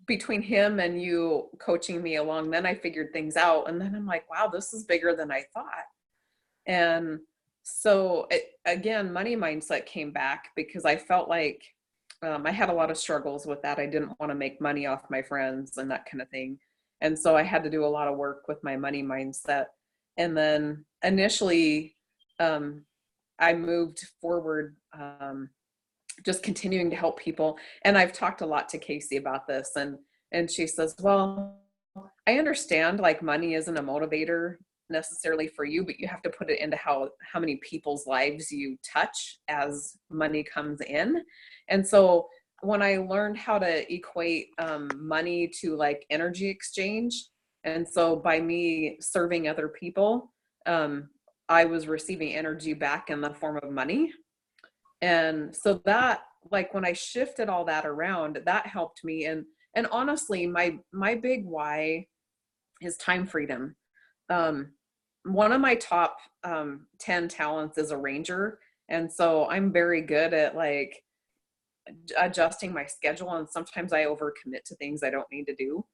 between him and you coaching me along, then I figured things out. And then I'm like, wow, this is bigger than I thought. And so again, money mindset came back because I felt like I had a lot of struggles with that. I didn't want to make money off my friends and that kind of thing. And so I had to do a lot of work with my money mindset. And then initially, I moved forward, just continuing to help people. And I've talked a lot to Casey about this. And she says, well, I understand like money isn't a motivator necessarily for you, but you have to put it into how many people's lives you touch as money comes in. And so when I learned how to equate money to like energy exchange, and so by me serving other people, I was receiving energy back in the form of money. And so that, like when I shifted all that around, that helped me. And honestly, my big why is time freedom. One of my top 10 talents is arranger. And so I'm very good at like adjusting my schedule. And sometimes I overcommit to things I don't need to do.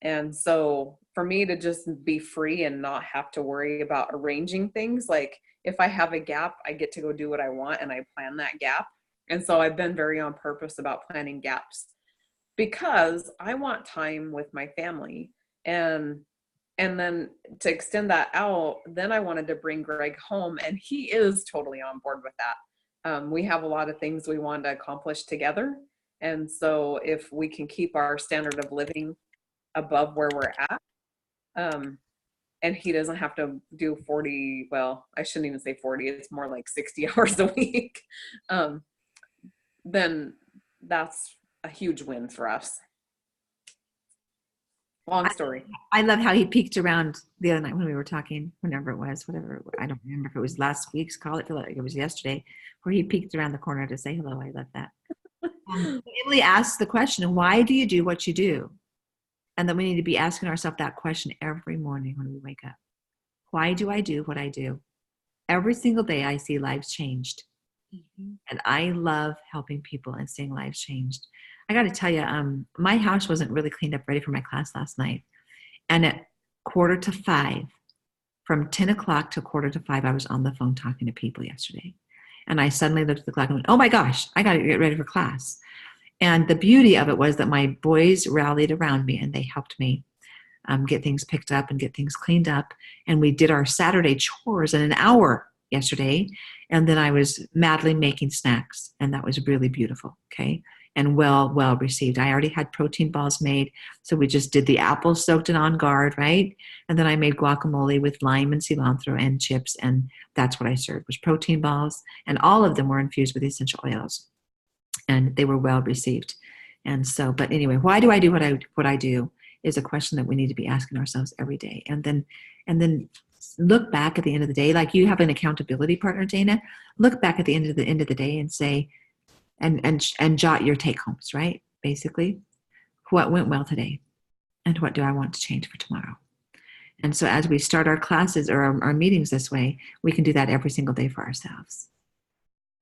And so for me to just be free and not have to worry about arranging things, like if I have a gap, I get to go do what I want and I plan that gap. And so I've been very on purpose about planning gaps because I want time with my family. And then to extend that out, then I wanted to bring Greg home, and he is totally on board with that. We have a lot of things we want to accomplish together. And so if we can keep our standard of living above where we're at, And he doesn't have to do 40, well, I shouldn't even say 40, it's more like 60 hours a week, then that's a huge win for us. Long story. I love how he peeked around the other night when we were talking, whenever it was, whatever. I don't remember if it was last week's call. I feel like it was yesterday, where he peeked around the corner to say hello. I love that. Emily asks the question, why do you do what you do? And then we need to be asking ourselves that question every morning when we wake up. Why do I do what I do? Every single day I see lives changed. And I love helping people and seeing lives changed. I got to tell you, my house wasn't really cleaned up ready for my class last night. And at 4:45, from 10 o'clock to 4:45, I was on the phone talking to people yesterday. And I suddenly looked at the clock and went, oh my gosh, I got to get ready for class. And the beauty of it was that my boys rallied around me and they helped me get things picked up and get things cleaned up. And we did our Saturday chores in an hour yesterday. And then I was madly making snacks. And that was really beautiful. Okay. And well received. I already had protein balls made. So we just did the apples soaked in On Guard, right? And then I made guacamole with lime and cilantro and chips. And that's what I served, was protein balls. And all of them were infused with essential oils. And they were well received. And so, but anyway, why do I do what I do is a question that we need to be asking ourselves every day. And then look back at the end of the day, like you have an accountability partner, Dana. Look back at the end of the day and say, and jot your take homes, right? Basically, what went well today, and what do I want to change for tomorrow? And so, as we start our classes or our meetings this way, we can do that every single day for ourselves.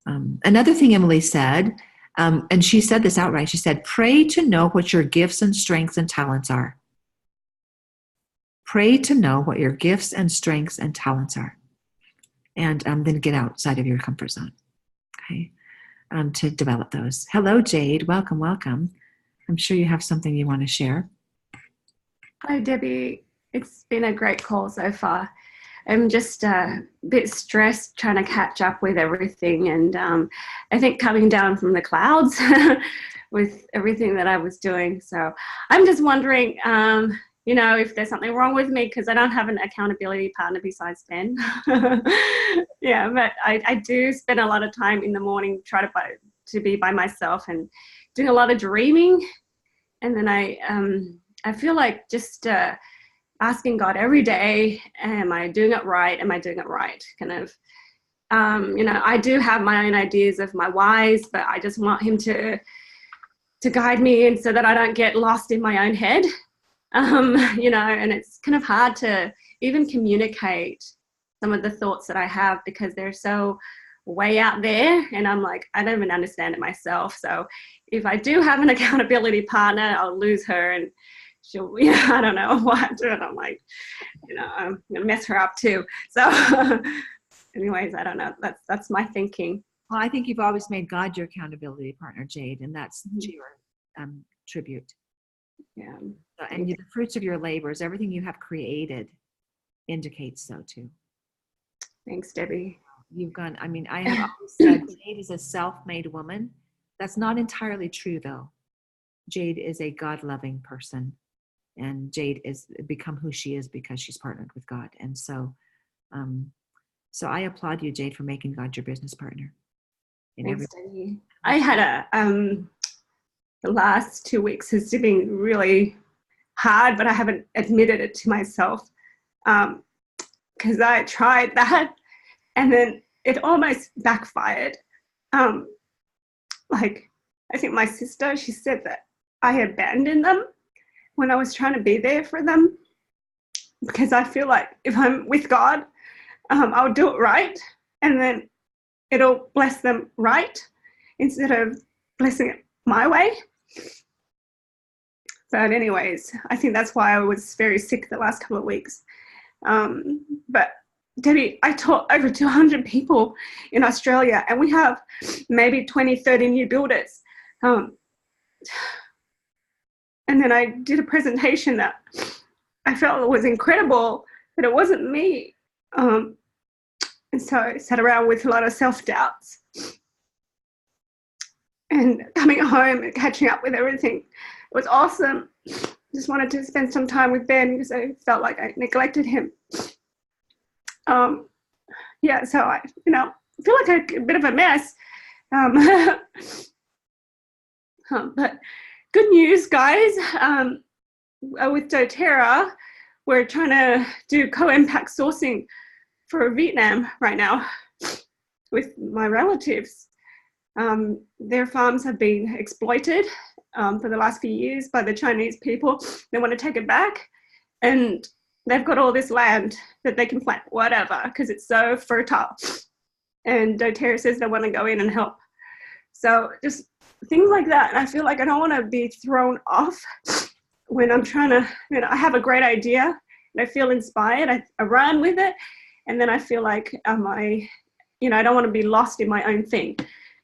Another thing Emily said. And she said this outright. She said, pray to know what your gifts and strengths and talents are. Pray to know what your gifts and strengths and talents are. And then get outside of your comfort zone, okay, to develop those. Hello, Jade. Welcome. I'm sure you have something you want to share. Hi, Debbie. It's been a great call so far. I'm just a bit stressed trying to catch up with everything. And I think coming down from the clouds with everything that I was doing. So I'm just wondering, if there's something wrong with me, because I don't have an accountability partner besides Ben. Yeah, but I do spend a lot of time in the morning trying to be by myself and doing a lot of dreaming. And then I feel like just asking God every day, am I doing it right? Am I doing it right? Kind of, I do have my own ideas of my whys, but I just want him to guide me, and so that I don't get lost in my own head. And it's kind of hard to even communicate some of the thoughts that I have because they're so way out there, and I'm like, I don't even understand it myself. So if I do have an accountability partner, I'll lose her, and she'll, I don't know what, and I'm like, I'm gonna mess her up too. So anyways, I don't know. That's my thinking. Well, I think you've always made God your accountability partner, Jade, and that's to your tribute. Yeah. And the fruits of your labors, everything you have created indicates so too. Thanks, Debbie. You've gone, I have always said Jade is a self-made woman. That's not entirely true though. Jade is a God-loving person, and Jade is become who she is because she's partnered with God. And so, so I applaud you, Jade, for making God your business partner. Thanks, Debbie. I had the last 2 weeks has been really hard, but I haven't admitted it to myself because I tried that and then it almost backfired. I think my sister, she said that I abandoned them when I was trying to be there for them, because I feel like if I'm with God, I'll do it right, and then it'll bless them right instead of blessing it my way. But anyways, I think that's why I was very sick the last couple of weeks. But Debbie, I taught over 200 people in Australia, and we have maybe 20, 30 new builders. And then I did a presentation that I felt was incredible, but it wasn't me. And so I sat around with a lot of self-doubts. And coming home and catching up with everything, it was awesome. just wanted to spend some time with Ben because I felt like I neglected him. Yeah, so I feel like a bit of a mess. But good news, guys. With doTERRA, we're trying to do co-impact sourcing for Vietnam right now with my relatives. Their farms have been exploited for the last few years by the Chinese people. They want to take it back, and they've got all this land that they can plant whatever because it's so fertile. And doTERRA says they want to go in and help. So just things like that. And I feel like I don't want to be thrown off when I'm trying to, I have a great idea and I feel inspired. I run with it. And then I feel like I don't want to be lost in my own thing.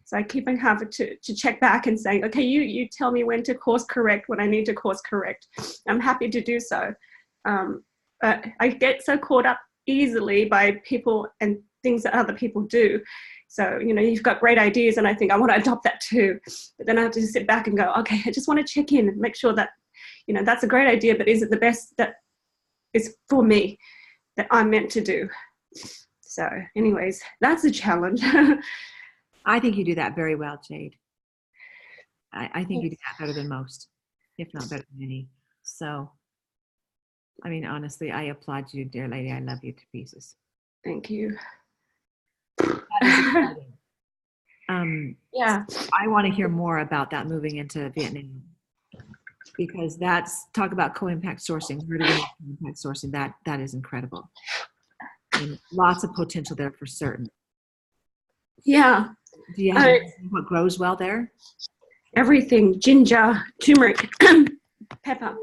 So I keep on having to check back and saying, okay, you tell me when to course correct, when I need to course correct. I'm happy to do so. But I get so caught up easily by people and things that other people do. So, you've got great ideas and I think I want to adopt that too. But then I have to sit back and go, okay, I just want to check in and make sure that, that's a great idea, but is it the best that is for me that I'm meant to do? So anyways, that's a challenge. I think you do that very well, Jade. I think you do that better than most, if not better than any. So, I mean, honestly, I applaud you, dear lady. I love you to pieces. Thank you. That is exciting. Yeah. I want to hear more about that moving into Vietnam, because talk about co-impact sourcing. Where do we co-impact sourcing? That is incredible. And lots of potential there for certain. Yeah. Do you have what grows well there? Everything: ginger, turmeric, pepper.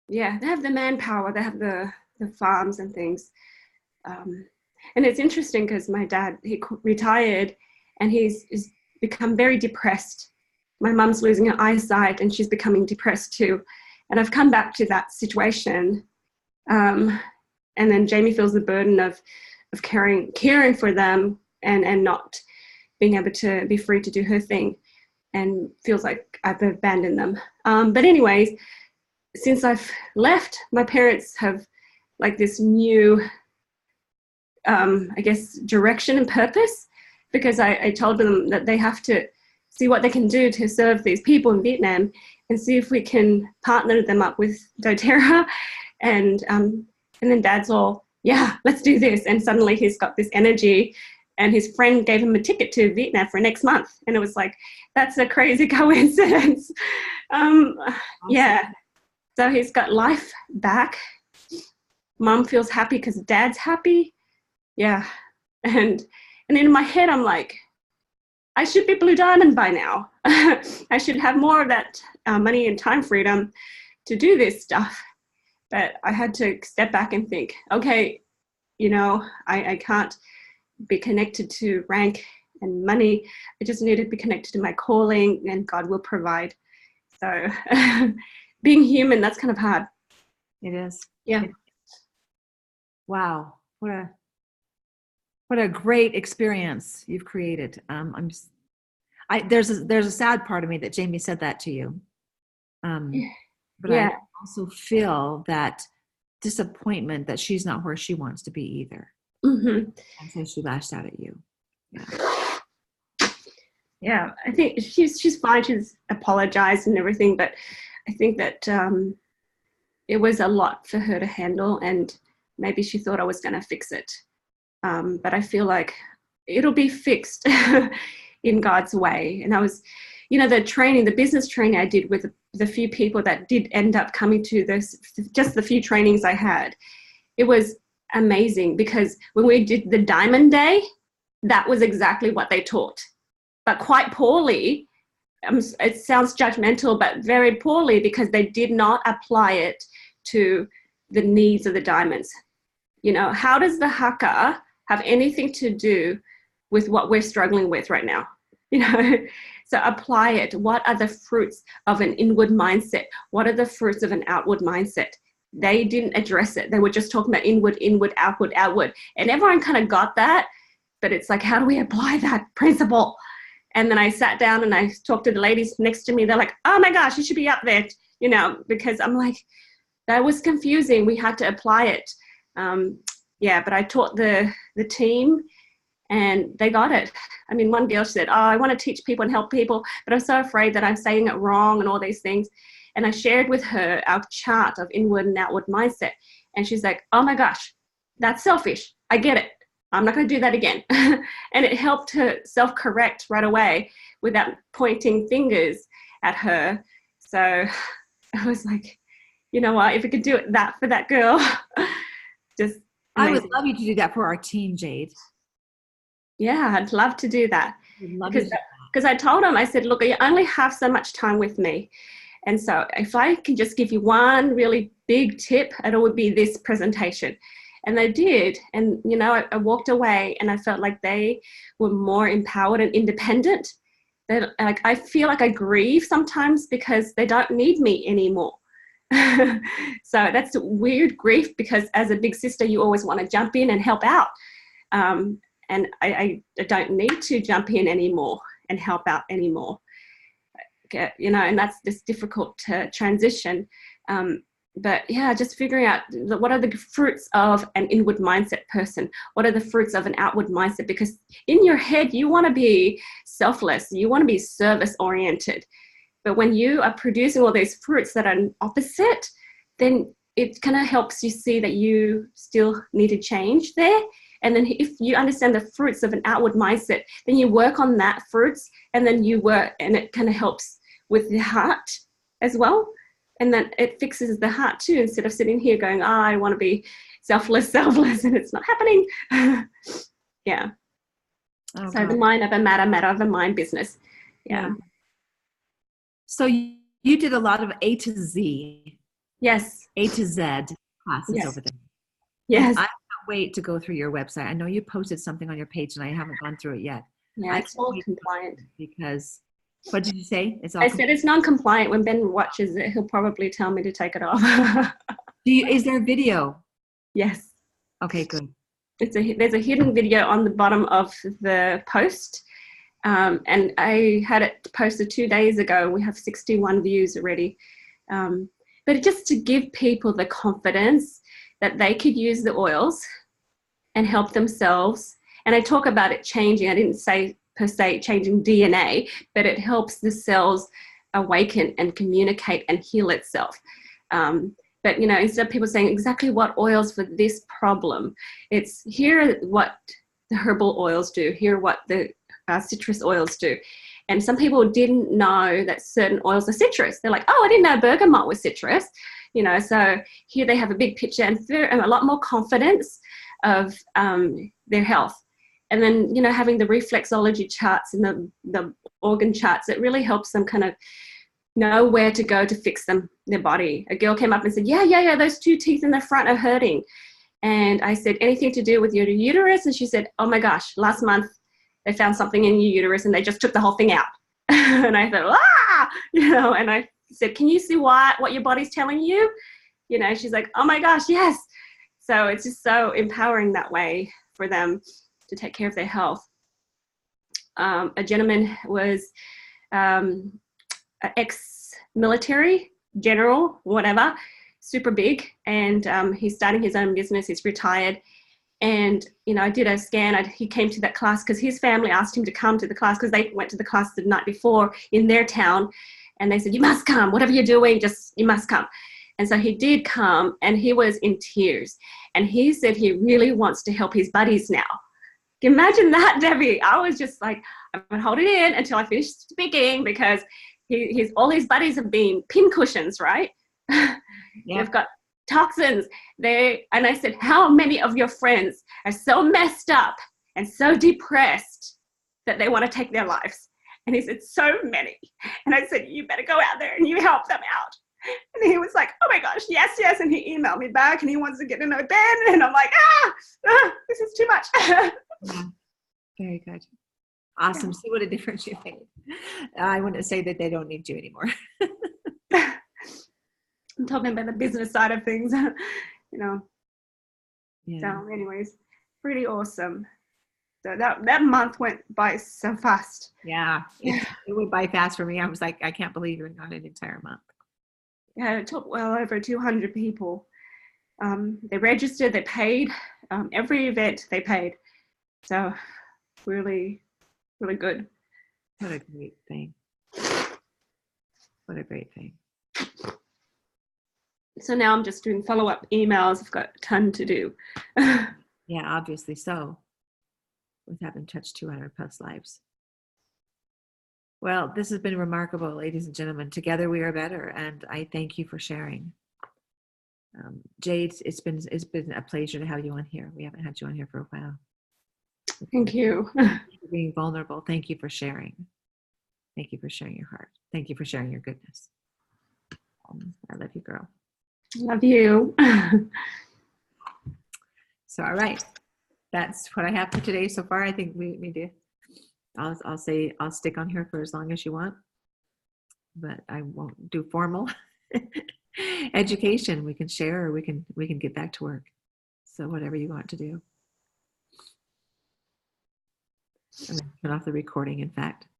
Yeah, they have the manpower. They have the farms and things. And it's interesting because my dad, he retired and he's become very depressed. My mum's losing her eyesight and she's becoming depressed too. And I've come back to that situation. And then Jamie feels the burden of caring for them and not being able to be free to do her thing, and feels like I've abandoned them. But anyways, since I've left, my parents have like this new, I guess, direction and purpose, because I told them that they have to see what they can do to serve these people in Vietnam and see if we can partner them up with doTERRA. And then Dad's all, yeah, let's do this. And suddenly he's got this energy, and his friend gave him a ticket to Vietnam for next month. And it was like, that's a crazy coincidence. Awesome. Yeah. So he's got life back. Mom feels happy because Dad's happy. Yeah. And in my head, I'm like, I should be Blue Diamond by now. I should have more of that money and time freedom to do this stuff. But I had to step back and think, okay, I can't be connected to rank and money. I just need to be connected to my calling, and God will provide. So being human, that's kind of hard. It is. Yeah. Wow. What a great experience you've created. There's a sad part of me that Jamie said that to you. But yeah. I also feel that disappointment that she's not where she wants to be either. Mm-hmm. And so she lashed out at you. Yeah, I think she's fine. She's apologized and everything, but I think that it was a lot for her to handle, and maybe she thought I was going to fix it. But I feel like it'll be fixed in God's way. And I was, the business training I did with the few people that did end up coming to this, just the few trainings I had, it was amazing, because when we did the Diamond Day, that was exactly what they taught, but quite poorly. It sounds judgmental, but very poorly, because they did not apply it to the needs of the diamonds. How does the haka have anything to do with what we're struggling with right now? So apply it. What are the fruits of an inward mindset? What are the fruits of an outward mindset? They didn't address it. They were just talking about inward, outward, outward. And everyone kind of got that, but it's like, how do we apply that principle? And then I sat down and I talked to the ladies next to me. They're like, oh my gosh, you should be up there, you know, because I'm like, that was confusing. We had to apply it. Yeah, but I taught the team and they got it. I mean, one girl said, oh, I want to teach people and help people, but I'm so afraid that I'm saying it wrong and all these things. And I shared with her our chart of inward and outward mindset. And she's like, oh my gosh, that's selfish. I get it. I'm not going to do that again. And it helped her self-correct right away without pointing fingers at her. So I was like, you know what, if we could do it that for that girl, just I would amazing. love you to do that for our team, Jade. Yeah, I'd love to do that. I'd love you to do that. Because I told them, I said, look, you only have so much time with me. And so if I can just give you one really big tip, it would be this presentation. And they did. And, you know, I walked away and I felt like they were more empowered and independent. That, like, I feel like I grieve sometimes because they don't need me anymore. So that's weird grief, because as a big sister, you always want to jump in and help out. And I don't need to jump in anymore and help out anymore. You know, and that's just difficult to transition. But yeah, just figuring out what are the fruits of an inward mindset person? What are the fruits of an outward mindset? Because in your head, you want to be selfless. You want to be service oriented. But when you are producing all these fruits that are opposite, then it kind of helps you see that you still need to change there. And then if you understand the fruits of an outward mindset, then you work on that fruits, and then you work, and it kind of helps with the heart as well. And then it fixes the heart too, instead of sitting here going, oh, I want to be selfless, and it's not happening. Yeah. Oh, So God. the mind over matter, matter over mind business. Yeah. So you did a lot of A to Z, Yes. A to Z classes Yes. over there. Yes. I can't wait to go through your website. I know you posted something on your page and I haven't gone through it yet. Yeah, I it's can't all wait compliant. because, what did you say? It's all I said it's non-compliant. When Ben watches it, he'll probably tell me to take it off. is there a video? Yes. Okay, good. There's a hidden video on the bottom of the post. And I had it posted 2 days ago. We have 61 views already. But just to give people the confidence that they could use the oils and help themselves. And I talk about it changing. I didn't say per se changing DNA, but it helps the cells awaken and communicate and heal itself. But, you know, instead of people saying exactly what oils for this problem, it's here what the herbal oils do, here what the citrus oils do. And some people didn't know that certain oils are citrus. They're like, oh, I didn't know bergamot was citrus. You know, so here they have a big picture and a lot more confidence of their health. And then, you know, having the reflexology charts and the organ charts, it really helps them kind of know where to go to fix their body. A girl came up and said, yeah, those 2 teeth in the front are hurting. And I said, anything to do with your uterus? And she said, oh my gosh, last month they found something in your uterus and they just took the whole thing out. And I thought, you know, and I said, can you see what your body's telling you? You know, she's like, oh my gosh, yes. So it's just so empowering that way for them to take care of their health. A gentleman was an ex-military general, whatever, super big, and he's starting his own business. He's retired. And, you know, I did a scan. He came to that class because his family asked him to come to the class because they went to the class the night before in their town. And they said, you must come. Whatever you're doing, you must come. And so he did come, and he was in tears. And he said he really wants to help his buddies now. Imagine that, Debbie. I was just like, I'm going to hold it in until I finish speaking, because all his buddies have been pin cushions, right? Yeah. They've got toxins. And I said, how many of your friends are so messed up and so depressed that they want to take their lives? And he said, so many. And I said, you better go out there and you help them out. And he was like, oh my gosh, yes. And he emailed me back and he wants to get to know Ben. And I'm like, this is too much. Yeah. Very good. Awesome. See what a difference you made. I wouldn't say that they don't need you anymore. I'm talking about the business side of things, you know. Yeah. So anyways, pretty awesome. So that month went by so fast. Yeah, it went by fast for me. I was like, I can't believe you're not an entire month. Yeah, it took well over 200 people. They registered, they paid. Every event they paid. So really, really good. What a great thing. What a great thing. So now I'm just doing follow-up emails. I've got a ton to do. Yeah, obviously so. With having touched 200 plus lives. Well, this has been remarkable, ladies and gentlemen. Together we are better, and I thank you for sharing. Jade, it's been a pleasure to have you on here. We haven't had you on here for a while. Thank you. Thank you for being vulnerable. Thank you for sharing. Thank you for sharing your heart. Thank you for sharing your goodness. I love you, girl. Love you. So, all right. That's what I have for today so far. I think we do. I'll say I'll stick on here for as long as you want, but I won't do formal education. We can share, or we can get back to work. So whatever you want to do. I'm gonna turn off the recording, in fact.